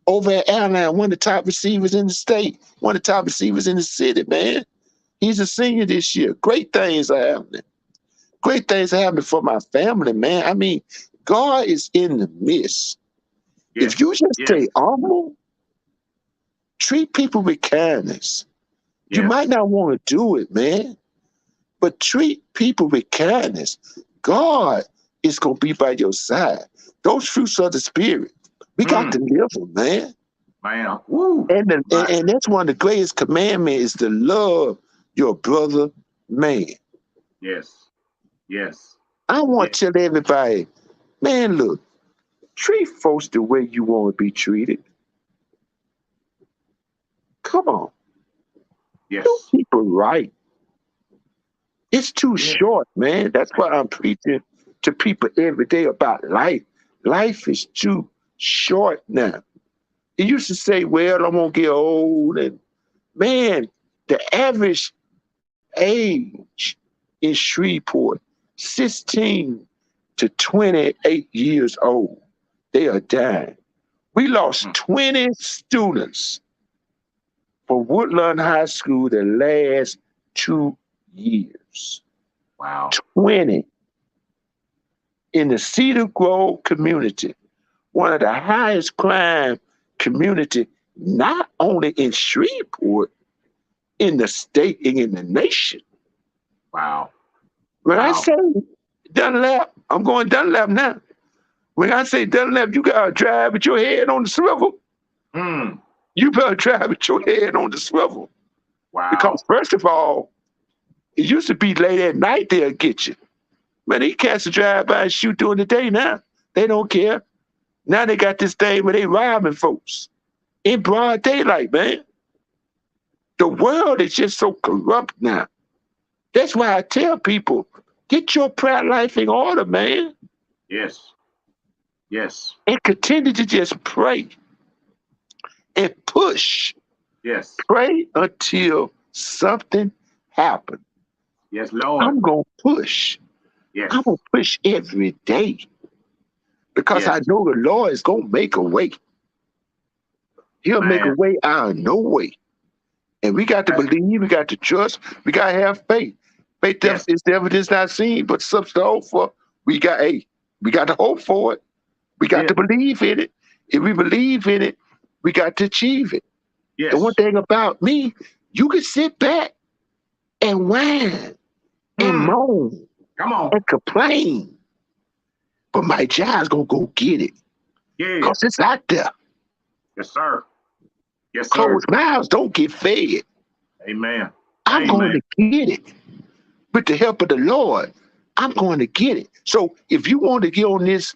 over at Airline, one of the top receivers in the state, one of the top receivers in the city, man. He's a senior this year. Great things are happening. Great things are happening for my family, man. I mean, God is in the midst. Yes. If you just stay humble, treat people with kindness. You might not want to do it, man, but treat people with kindness. God is going to be by your side. Those fruits of the Spirit, we got to live them, man. Man, woo. And that's one of the greatest commandments is to love your brother, man. Yes. Yes. I want to tell everybody, man, look, treat folks the way you want to be treated. Come on. Yes. Do people right. It's too short, man. That's why I'm preaching to people every day about life. Life is too short now. It used to say, well, I'm going to get old. And man, the average age in Shreveport, 16 to 28 years old, they are dying. We lost 20 students for Woodland High School the last 2 years. Wow. 20 in the Cedar Grove community, one of the highest crime community, not only in Shreveport, in the state and in the nation. Wow. When I say Dunlap, I'm going Dunlap now. When I say Dunlap, you gotta drive with your head on the swivel. You better drive with your head on the swivel. Wow. Because first of all, it used to be late at night they'll get you. Man, these cats will drive by and shoot during the day now. They don't care. Now they got this thing where they robbing folks in broad daylight, man. The world is just so corrupt now. That's why I tell people, get your prayer life in order, man. Yes. Yes. And continue to just pray and push. Yes. Pray until something happens. Yes, Lord. I'm going to push. Yes. I'm going to push every day because I know the Lord is going to make a way. He'll make a way out of no way. And we got to believe, we got to trust, we got to have faith. Faith is the evidence not seen, but substance to hope for. We got to hope for it. We got to believe in it. If we believe in it, we got to achieve it. Yes. The one thing about me, you can sit back and whine and moan and complain. But my Jiles gonna go get it. Yeah. Because it's out there. Yes, sir. Yes, sir. Closed mouths don't get fed. Amen. I'm going to get it. With the help of the Lord, I'm going to get it. So if you want to get on this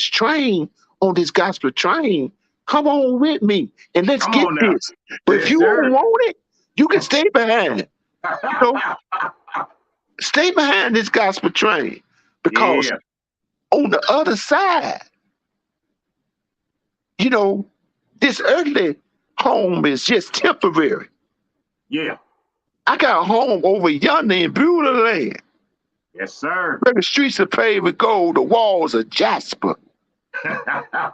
train, on this gospel train, come on with me and let's get this. But if you don't want it, you can stay behind. Stay behind this gospel train. Because on the other side, this earthly home is just temporary. Yeah. I got a home over yonder in beautiful land. Yes, sir. Where the streets are paved with gold, the walls are jasper. I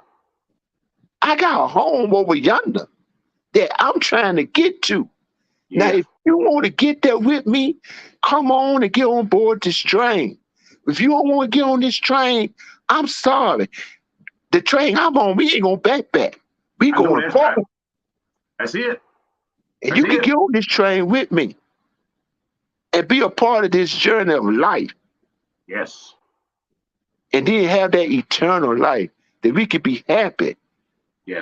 got a home over yonder that I'm trying to get to. Yeah. Now, if you want to get there with me, come on and get on board this train. If you don't want to get on this train, I'm sorry. The train I'm on, we ain't going to backpack. We going forward. Right. That's it. And you can get on this train with me and be a part of this journey of life. Yes. And then have that eternal life that we can be happy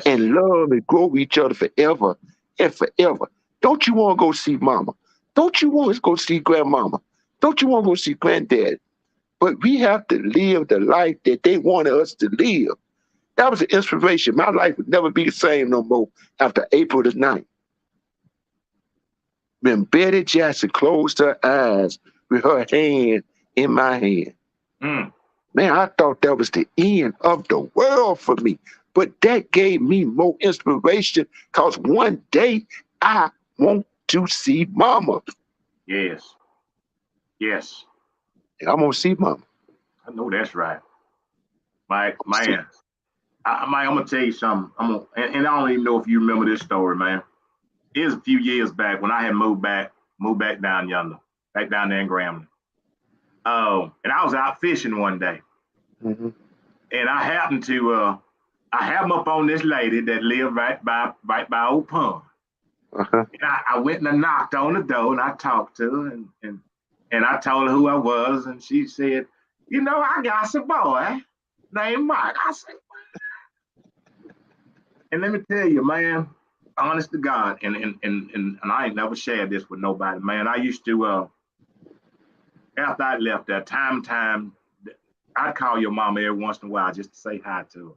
and love and grow each other forever and forever. Don't you want to go see mama? Don't you want to go see grandmama? Don't you want to go see granddad? But we have to live the life that they wanted us to live. That was an inspiration. My life would never be the same no more after April the 9th. When Betty Jackson closed her eyes with her hand in my hand. Man, I thought that was the end of the world for me. But that gave me more inspiration because one day I want to see mama. Yes. Yes. And I'm going to see mama. I know that's right. Man, I'm going to tell you something. And I don't even know if you remember this story, man. It was a few years back when I had moved back down yonder, back down there in Grambling. And I was out fishing one day. And I happened to, I have him up on this lady that lived right by Old Pond. And I went and I knocked on the door and I talked to her and I told her who I was. And she said, I got some boy named Mike. I said, and let me tell you, man, honest to God, and I ain't never shared this with nobody, man. I used to, after I left there, time, I'd call your mama every once in a while just to say hi to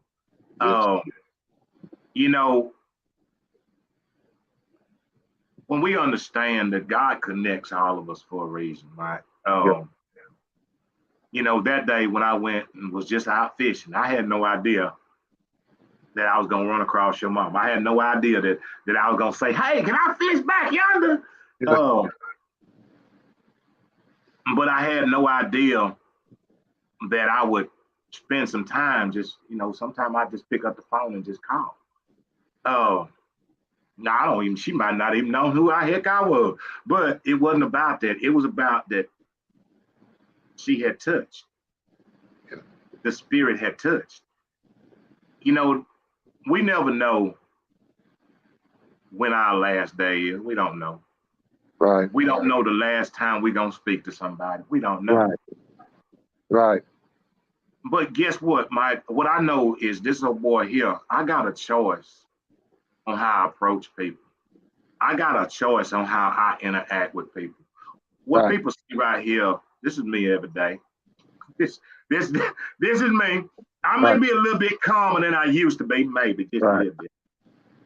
her. When we understand that God connects all of us for a reason, right? That day when I went and was just out fishing, I had no idea that I was gonna run across your mom. I had no idea that I was gonna say, "Hey, can I fish back yonder?" Yeah. Oh, but I had no idea that I would spend some time just, sometimes I just pick up the phone and just call. Oh, no, I don't even, she might not even know who the heck I was. But it wasn't about that. It was about that she had touched. Yeah. The spirit had touched. You know, we never know when our last day is. We don't know. Right. We don't know the last time we're going to speak to somebody. We don't know. Right. Right. But guess what, Mike? What I know is this little boy here, I got a choice on how I approach people. I got a choice on how I interact with people. What Right. people see right here, this is me every day. This this this is me. I may Right. be a little bit calmer than I used to be, maybe just a Right. little bit.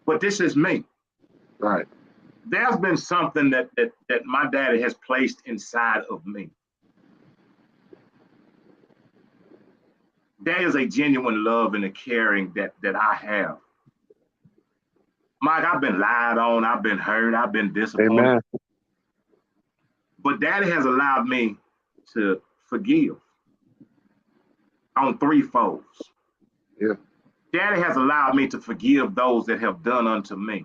But this is me. Right. There's been something that my daddy has placed inside of me. There is a genuine love and a caring that I have. Mike, I've been lied on, I've been hurt, I've been disappointed. Amen. But daddy has allowed me to forgive on three folds. Yeah. Daddy has allowed me to forgive those that have done unto me.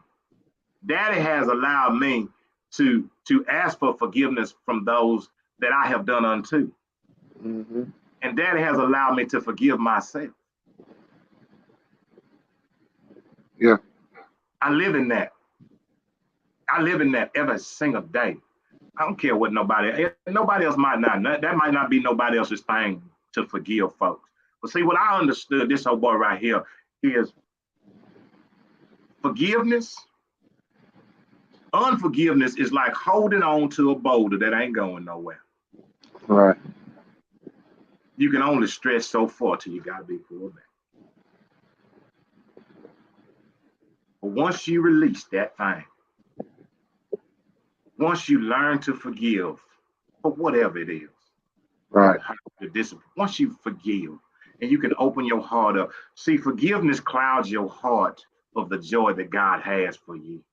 Daddy has allowed me to ask for forgiveness from those that I have done unto. Mm-hmm. And daddy has allowed me to forgive myself. Yeah. I live in that. I live in that every single day. I don't care what nobody else might not. That might not be nobody else's thing to forgive folks. But see, what I understood, this old boy right here, is forgiveness. Unforgiveness is like holding on to a boulder that ain't going nowhere. Right. You can only stretch so far till you gotta be pulled back. But once you release that thing, once you learn to forgive for whatever it is, Right. the discipline, once you forgive and you can open your heart up. See, forgiveness clouds your heart of the joy that God has for you.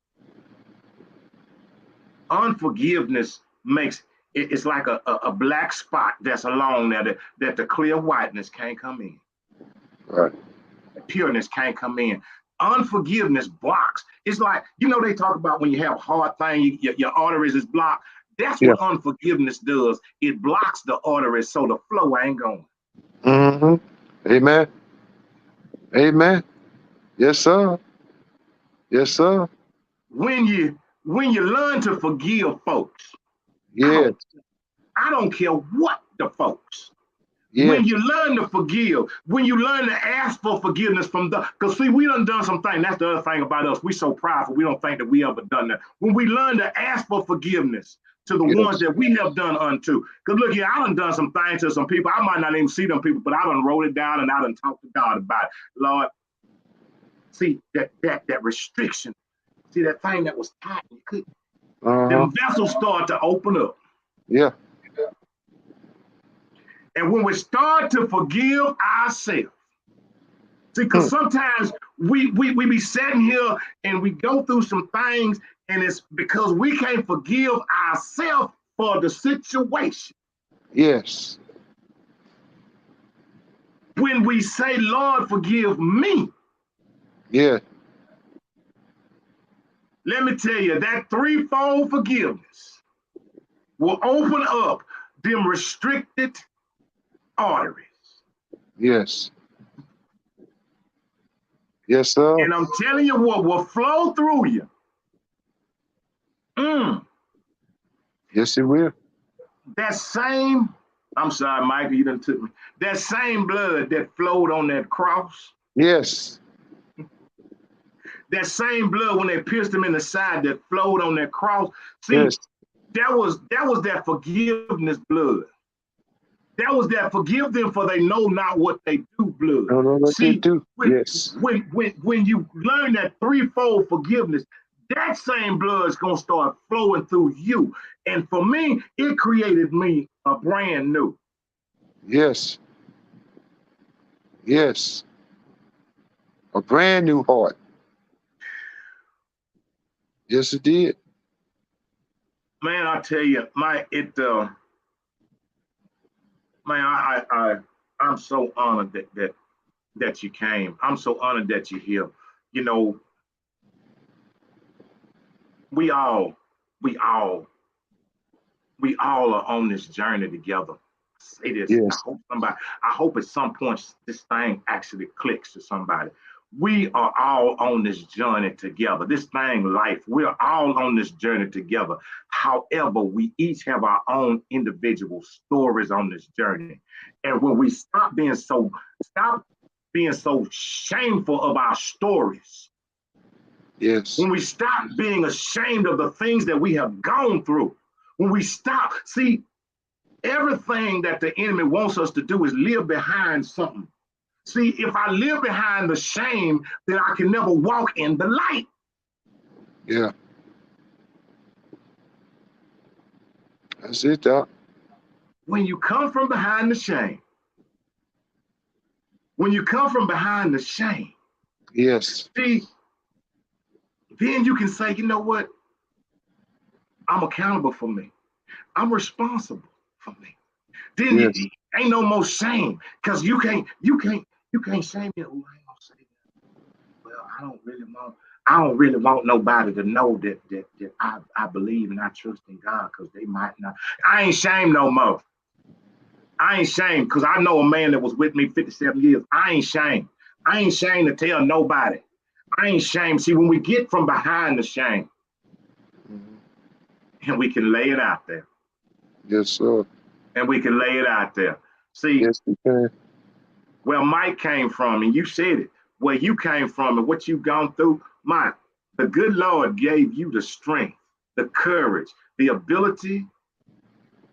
Unforgiveness makes it's like a black spot that's along there that the clear whiteness can't come in. Right. The pureness can't come in. Unforgiveness blocks. It's like, they talk about when you have a hard thing, your arteries is blocked. That's Yeah. what unforgiveness does. It blocks the arteries so the flow ain't going. Mm-hmm. Amen. Amen. Yes, sir. Yes, sir. When you learn to forgive folks, I Yes. don't I don't care what the folks. When Yes. you learn to forgive, when you learn to ask for forgiveness from because see, we done something. That's the other thing about us. We so prideful. We don't think that we ever done that. When we learn to ask for forgiveness to the ones Yes. that we have done unto. Because look here, I done some things to some people. I might not even see them people, but I done wrote it down and I done talked to God about it. Lord, see that restriction. See that thing that was tight. You couldn't. Uh-huh. Them vessels start to open up. Yeah. And when we start to forgive ourselves, see, Hmm. because sometimes we be sitting here and we go through some things, and it's because we can't forgive ourselves for the situation. Yes. When we say, Lord, forgive me, Yeah. let me tell you, that threefold forgiveness will open up them restricted arteries. Yes. Yes, sir. And I'm telling you what will flow through you. Yes, it will. That same, I'm sorry, Michael, you done took me. That same blood that flowed on that cross, Yes. that same blood when they pierced him in the side that flowed on that cross. See, Yes. that forgiveness blood. That was that forgive them for they know not what they do blood. I don't know what they See, do. when Yes. when you learn that threefold forgiveness, that same blood is gonna start flowing through you. And for me, it created me a brand new. Yes. Yes. a brand new heart. Yes, it did. Man, I tell you, man, I'm so honored that you came. I'm so honored that you're here. You know, we all, we all, we all are on this journey together. Say this. Yes, I hope at some point this thing actually clicks to somebody. We are all on this journey together. This thing, life, we're all on this journey together. However, we each have our own individual stories on this journey. And when we stop being so shameful of our stories, yes, when we stop being ashamed of the things that we have gone through, when we stop, see, everything that the enemy wants us to do is live behind something. See, if I live behind the shame, then I can never walk in the light. yeah. That's it, Doc. When you come from behind the shame, when you come from behind the shame, Yes, see, then you can say, you know what? I'm accountable for me. I'm responsible for me. Then yes, ain't no more shame because you can't shame me. Oh, I ain't gonna say that. Well, I don't really want nobody to know that I believe and I trust in God because they might not. I ain't shamed no more. I ain't shamed because I know a man that was with me 57 years. I ain't shamed. I ain't shamed to tell nobody. I ain't shamed. See, when we get from behind the shame mhm. and we can lay it out there, Yes, sir. and we can lay it out there. See, Yes, we can. where Mike came from, and you said it, where you came from and what you've gone through, Mike, the good Lord gave you the strength, the courage, the ability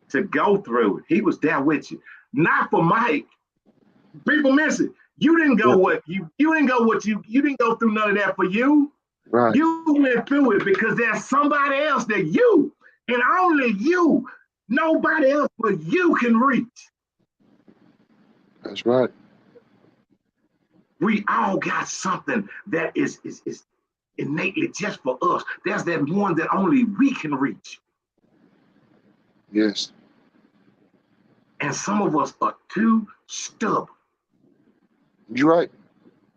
to go through it. He was there with you. Not for Mike. People miss it. You didn't go Yeah, what you didn't go what you didn't go through none of that for you. right. You went through it because there's somebody else that you and only you, nobody else but you can reach. That's right. We all got something that is innately just for us. There's that one that only we can reach. Yes, And some of us are too stubborn, you're right.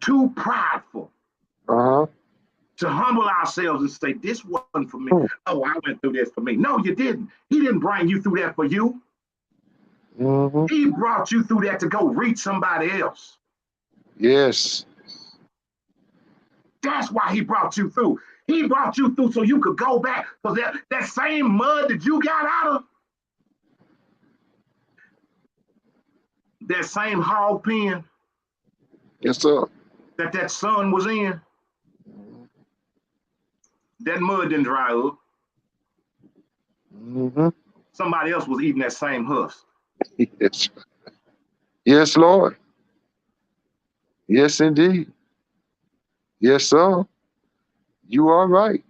too prideful Uh to humble ourselves and say, this wasn't for me. huh. Oh, I went through this for me. No, you didn't. He didn't bring you through that for you. Mm-hmm. He brought you through that to go reach somebody else. Yes, That's why he brought you through. He brought you through so you could go back. Because that same mud that you got out of, that same hog pen yes, sir. that sun was in, that mud didn't dry up. Mm-hmm. Somebody else was eating that same husk. Yes, yes, Lord. Yes, indeed. Yes, sir. You are right.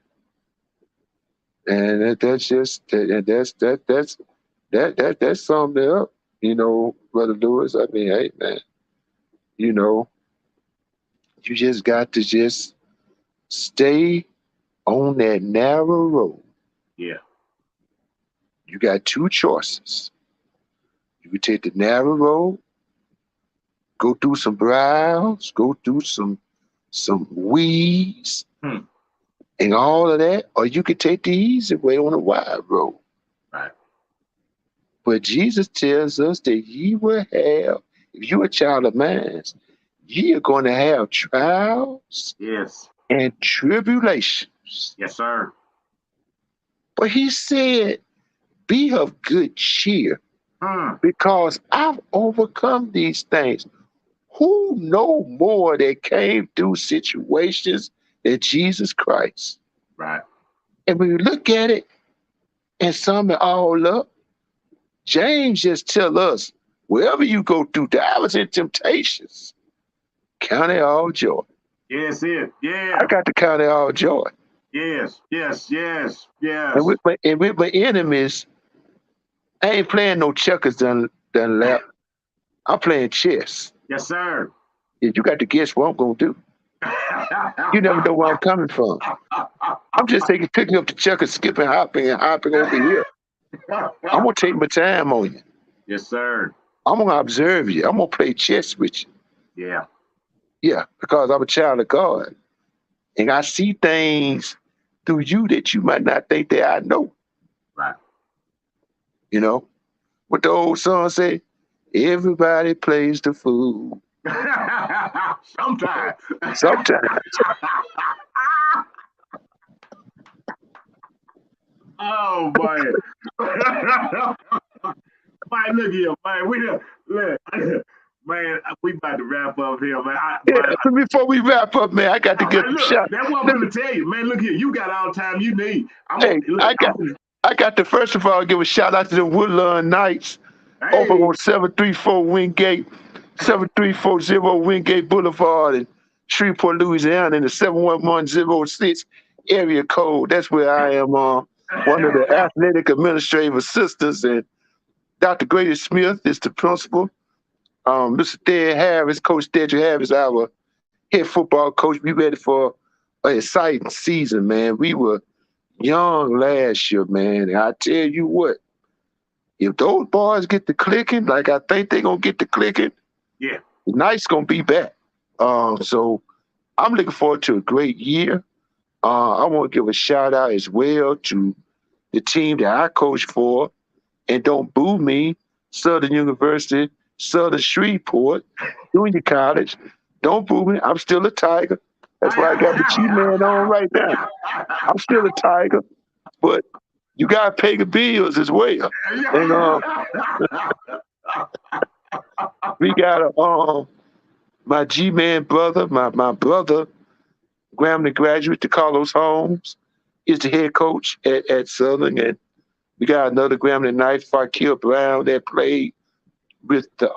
And that's just and that summed it up. Brother Lewis. I mean, hey, man. You know, you just got to just stay on that narrow road. Yeah. You got two choices. You can take the narrow road, go through some briars, go through some weeds Hmm. and all of that, or you could take the easy way on the wide road. Right. But Jesus tells us that ye will have, if you're a child of mine, ye are going to have trials Yes. and tribulations. Yes, sir. But he said, be of good cheer Hmm. because I've overcome these things. Who know more that came through situations than Jesus Christ? Right. And when you look at it and sum it all up, James just tell us, wherever you go through divers and temptations, count it all joy. Yes, it. I Yeah. got to count it all joy. Yes. Yes. Yes. And Yes. with my enemies, I ain't playing no checkers done lap. I'm playing chess. Yes, sir. You got to guess what I'm gonna do. You never know where I'm coming from. I'm just picking up the check and skipping, hopping, and hopping over here. I'm gonna take my time on you. Yes, sir. I'm gonna observe you. I'm gonna play chess with you. Yeah. Yeah, because I'm a child of God, and I see things through you that you might not think that I know. Right. You know what the old song say? Everybody plays the fool. Sometimes. Sometimes. Oh man. Man, look here, man. Look, man. We about to wrap up here, man. Yeah, but before we wrap up, man, I got to get Hey, some look, shot. that's what I'm Let gonna me, tell you, man. Look here, you got all the time you need. I'm gonna hey, look. I'm gonna, I got to first of all give a shout out to the Woodlawn Knights over hey, on 734 Wingate, 7340 Wingate Boulevard in Shreveport, Louisiana, in the 71106 area code. That's where I am one of the athletic administrative assistants, and Dr. Grady Smith is the principal. Mr. Ted Harris, Coach Ted Harris, our head football coach. We ready for an exciting season, man. We were young last year, man. And I tell you what, if those boys get to clicking, like I think they're gonna get to clicking, yeah, the Knights gonna be back. So I'm looking forward to a great year. I want to give a shout out as well to the team that I coach for, and don't boo me, Southern University, Southern Shreveport, Junior College. Don't boo me. I'm still a Tiger. That's why I got my G-Man on right now. I'm still a Tiger, but you gotta pay the bills as well. And we got my G-Man brother, my brother, Grambling graduate, to Carlos Holmes, is the head coach at Southern, and we got another Grambling Knight, Fakir Brown, that played with the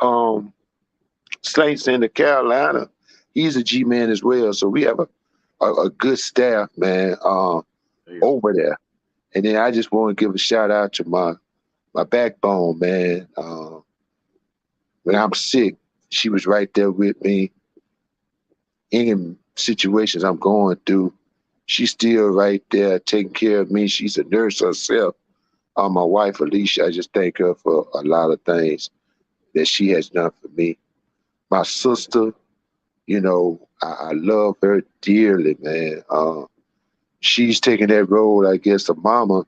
Saints in the Carolina. He's a G-Man as well. So we have a good staff, man, over there. And then I just want to give a shout out to my backbone, man. When I'm sick, she was right there with me. Any situations I'm going through, she's still right there taking care of me. She's a nurse herself. My wife, Alicia, I just thank her for a lot of things that she has done for me. My sister, I love her dearly, man. She's taking that role, I guess, of mama,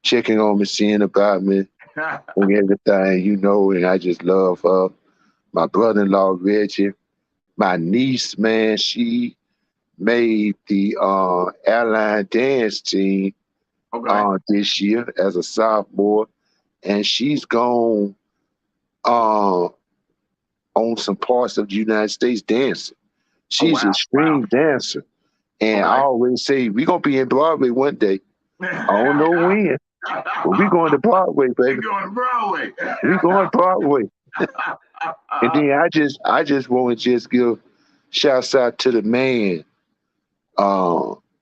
checking on me, seeing about me, and everything, and I just love her. My brother-in-law, Reggie, my niece, man, she made the airline dance team this year as a sophomore, and she's gone on some parts of the United States dancing. She's an extreme dancer. And I always say, we're going to be in Broadway one day. I don't know when, but we're going to Broadway, baby. We're going to Broadway. We're going to Broadway. And then I just want to just give shouts out to the man.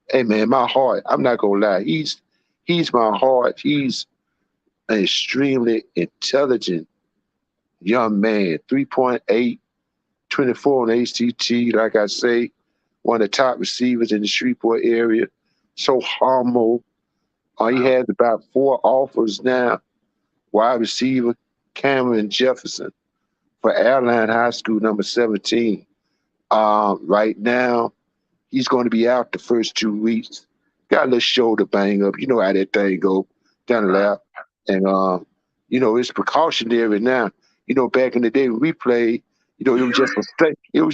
Hey man, my heart, I'm not gonna lie, he's my heart. He's an extremely intelligent young man. 3.8, 24 on ACT, like I say, one of the top receivers in the Shreveport area. So humble. He has about 4 offers now. Wide receiver Cameron Jefferson for Airline High School, number 17. Right now, he's going to be out the first 2 weeks. Got a little shoulder bang up. You know how that thing go down the lap. And, it's precautionary now. Back in the day when we played, it was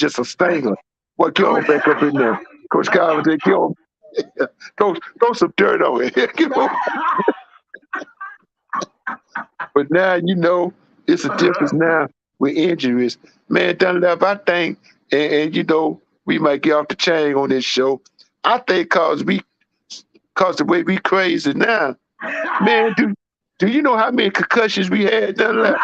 just a stinger. What, get on back up in there. Coach Collins said, get on. Throw some dirt on it. Get on. But now, it's a difference now with injuries. Man, Dunlap, I think, and we might get off the chain on this show. I think cause the way we crazy now. Man, do you know how many concussions we had, Dunlap?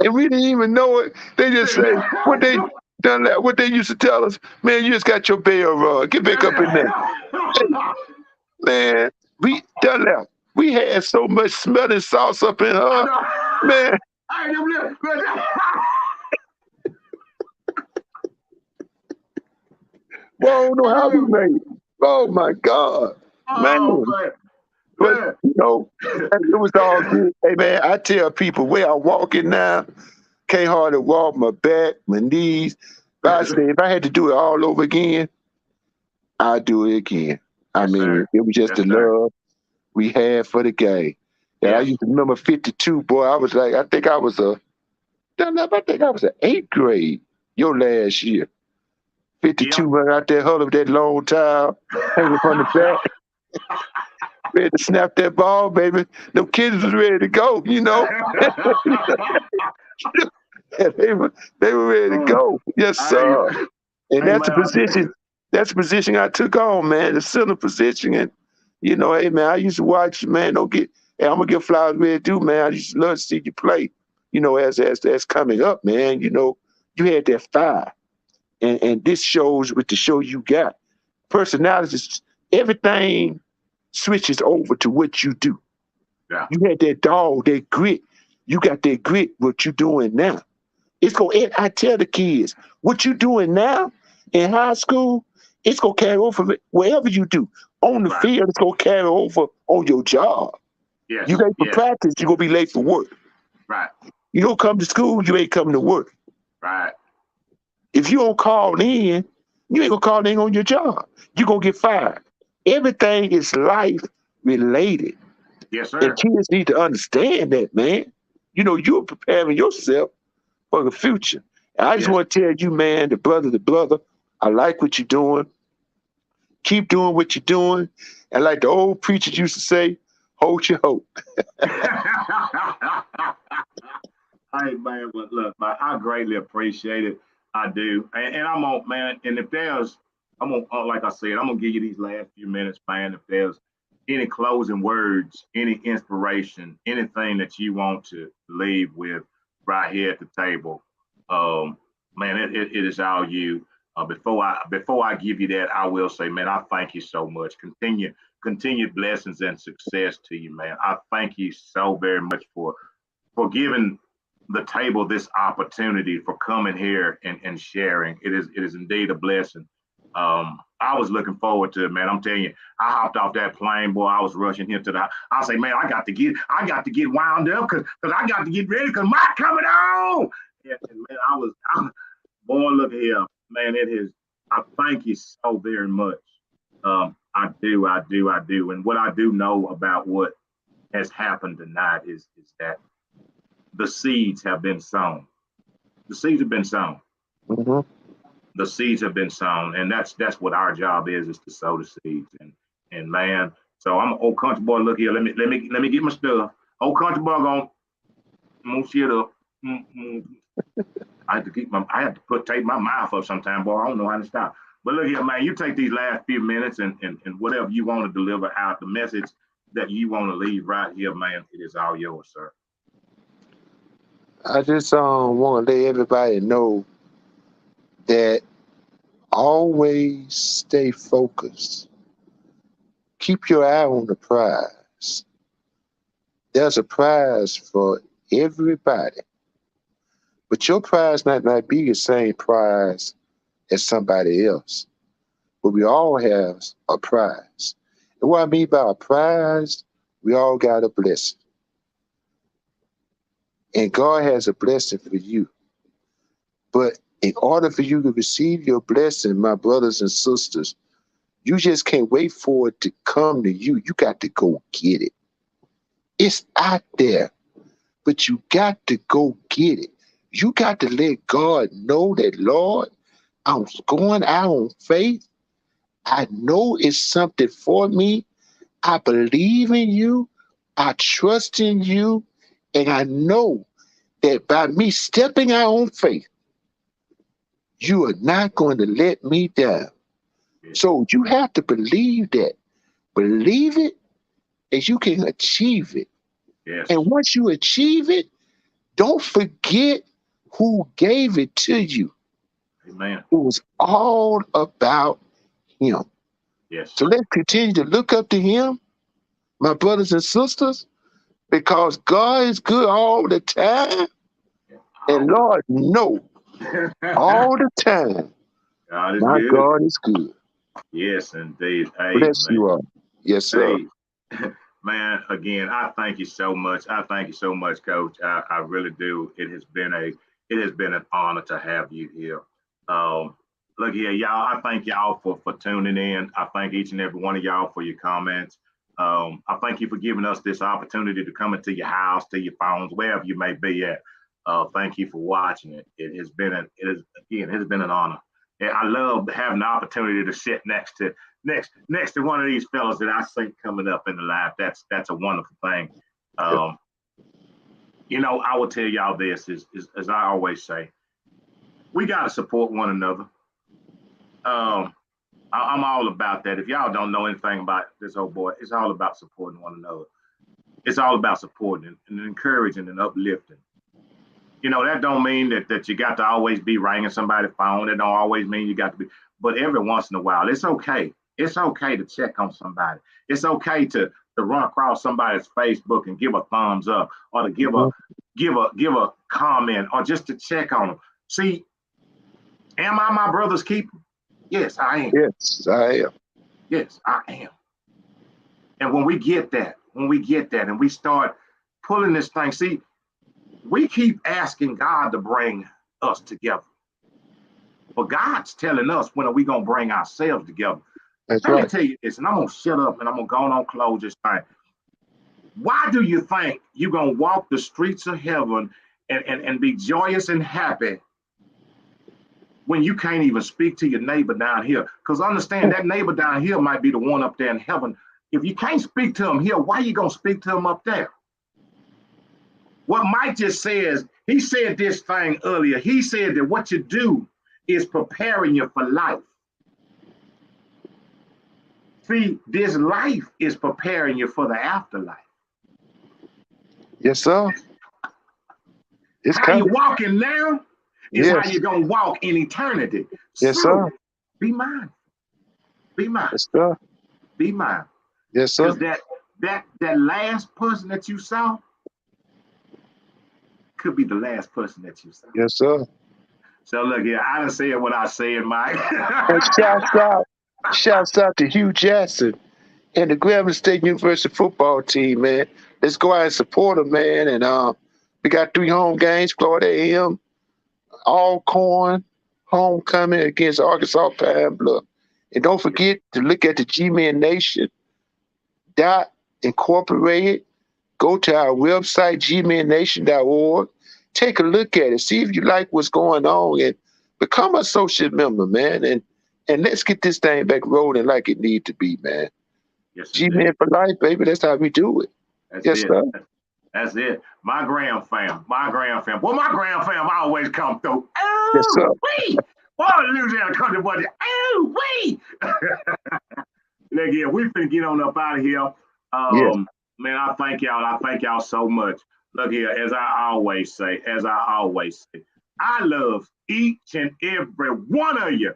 And we didn't even know it. They just say what they used to tell us, man, you just got your bell run. Get back up in there. Man, Dunlap, we had so much smelling sauce up in her. Man. Boy, I don't know how we made it. Oh my God, Oh, man. man. But Man. it was all good. Hey man, I tell people where I'm walking now, can't hardly walk. My back, my knees. But I say if I had to do it all over again, I'd do it again. I Yes, mean, sir. it was just Yes, the sir. love we had for the game. And I Yes. used to remember 52, boy. I was like, I think I was in eighth grade your last year. 52 Yep. running out there huddling with that long towel hanging from the back, ready to snap that ball, baby. Them kids was ready to go, they were ready to go. Yes, Hey, sir. And hey, man. that's the position I took on, man, the center position. And, hey, man, I used to watch, man, hey, I'm going to give flowers where it do, man. I used to love to see you play, as coming up, man. You had that fire. And this shows with the show you got. Personalities, everything switches over to what you do. Yeah. You had that dog, that grit. You got that grit, what you doing now. I tell the kids, what you doing now in high school, it's gonna carry over wherever you do. On the Right. field, it's gonna carry over on your job. You Yes. late for Yes. practice, you're gonna be late for work. Right. You don't come to school, you ain't coming to work. Right. If you don't call in, you ain't gonna call in on your job. You're gonna get fired. Everything is life related. Yes, And sir. kids need to understand that, man. You're preparing yourself for the future. And I just Yes. want to tell you, man, the brother, I like what you're doing. Keep doing what you're doing. And like the old preachers used to say, hold your hope. Hey man, but look, man, I greatly appreciate it. I do, and I'm on, man. And if there's, I'm on, like I said, I'm gonna give you these last few minutes, man. If there's any closing words, any inspiration, anything that you want to leave with right here at the table, man, it is all you. Before I give you that, I will say, man, I thank you so much. Continued blessings and success to you, man. I thank you so very much for giving the table this opportunity for coming here and sharing. It is indeed a blessing. I was looking forward to it, man. I'm telling you, I hopped off that plane, boy. I was rushing here to the. I say, man, I got to get wound up because I got to get ready because my coming on. And man, boy, look here, man. It is. I thank you so very much. I do. And what I do know about what has happened tonight is that the seeds have been sown. The seeds have been sown. Mhm. The seeds have been sown, and that's what our job is to sow the seeds. And man, so I'm an old country boy. Look here, let me get my stuff. Old country boy, going move shit up. Mm-hmm. I had to put tape my mouth up sometime, boy. I don't know how to stop. But look here, man, you take these last few minutes and whatever you want to deliver out, the message that you want to leave right here, man, it is all yours, sir. I just want to let everybody know that always stay focused. Keep your eye on the prize. There's a prize for everybody, but your prize might not be the same prize as somebody else. But we all have a prize. And what I mean by a prize, we all got a blessing. And God has a blessing for you. But in order for you to receive your blessing, my brothers and sisters, you just can't wait for it to come to you. You got to go get it. It's out there, but you got to go get it. You got to let God know that, Lord, I'm going out on faith. I know it's something for me. I believe in you. I trust in you. And I know that by me stepping out on faith, you are not going to let me down. Yes, So you have to believe that. Believe it, and you can achieve it. And yes, once you achieve it, don't forget who gave it to you. amen. It was all about him. So Yes, let's continue to look up to him, my brothers and sisters, because God is good all the time. And all Lord, no, the all the time, God is My good. God is good. Yes, indeed. Hey, Bless man. you all. Yes, sir. Hey, man. Again, I thank you so much. I thank you so much, Coach. I really do. It has been an honor to have you here. Um, Look here, y'all. I thank y'all for tuning in. I thank each and every one of y'all for your comments. I thank you for giving us this opportunity to come into your house, to your phones, wherever you may be at. Thank you for watching it. It has been an honor. And I love having the opportunity to sit next to one of these fellas that I see coming up in the life. That's a wonderful thing. Yep. Um, I will tell y'all this is as I always say, we got to support one another. Um, I'm all about that. If y'all don't know anything about this old boy, it's all about supporting one another. It's all about supporting and encouraging and uplifting. That don't mean that you got to always be ringing somebody's phone. It don't always mean you got to be, but every once in a while, it's okay. It's okay to check on somebody. It's okay to run across somebody's Facebook and give a thumbs up, or to Mhm. give a comment, or just to check on them. See, am I my brother's keeper? Yes, I am. Yes, I am. Yes, I am. And when we get that, and we start pulling this thing, see, we keep asking God to bring us together. But God's telling us, when are we going to bring ourselves together? That's Let me right. tell you this, and I'm going to shut up and I'm going to go on close this thing. Why do you think you're going to walk the streets of heaven and be joyous and happy when you can't even speak to your neighbor down here? Because understand, that neighbor down here might be the one up there in heaven. If you can't speak to him here, why are you going to speak to him up there? What Mike just says, he said this thing earlier. He said that what you do is preparing you for life. See, this life is preparing you for the afterlife. Yes, sir. It's How you coming. walking now is how Yes. you're going to walk in eternity. Yes, So sir. be mindful, be mindful, Yes, sir. be mindful. Yes, sir. Because that last person that you saw could be the last person that you saw. Yes, sir. So look here, I done said what I said, Mike. And shouts out to Hugh Jackson and the Grambling State University football team, man. Let's go out and support them, man. And we got 3 home games: Florida A&M, Alcorn, homecoming against Arkansas Pine Bluff. And don't forget to look at the G-Man Nation dot incorporated. Go to our website, gmannation.org. Take a look at it. See if you like what's going on, and become an associate member, man. And let's get this thing back rolling like it need to be, man. Yes, G-Man indeed. for life, baby. That's how we do it. That's Yes, it. sir. That's it. My grand fam. My grand fam. Well, my grand fam always come through. Yes, sir. Oh, wee! Boy, Louisiana country boy. Oh, wee! Look here, we finna get on up out of here. Yes. Man, I thank y'all. I thank y'all so much. Look here, as I always say, I love each and every one of you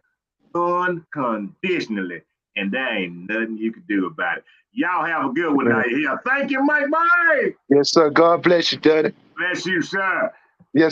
unconditionally, and there ain't nothing you can do about it. Y'all have a good one Man. out here. Thank you, Mike. Bye. Yes, sir. God bless you, Daddy. Bless you, sir.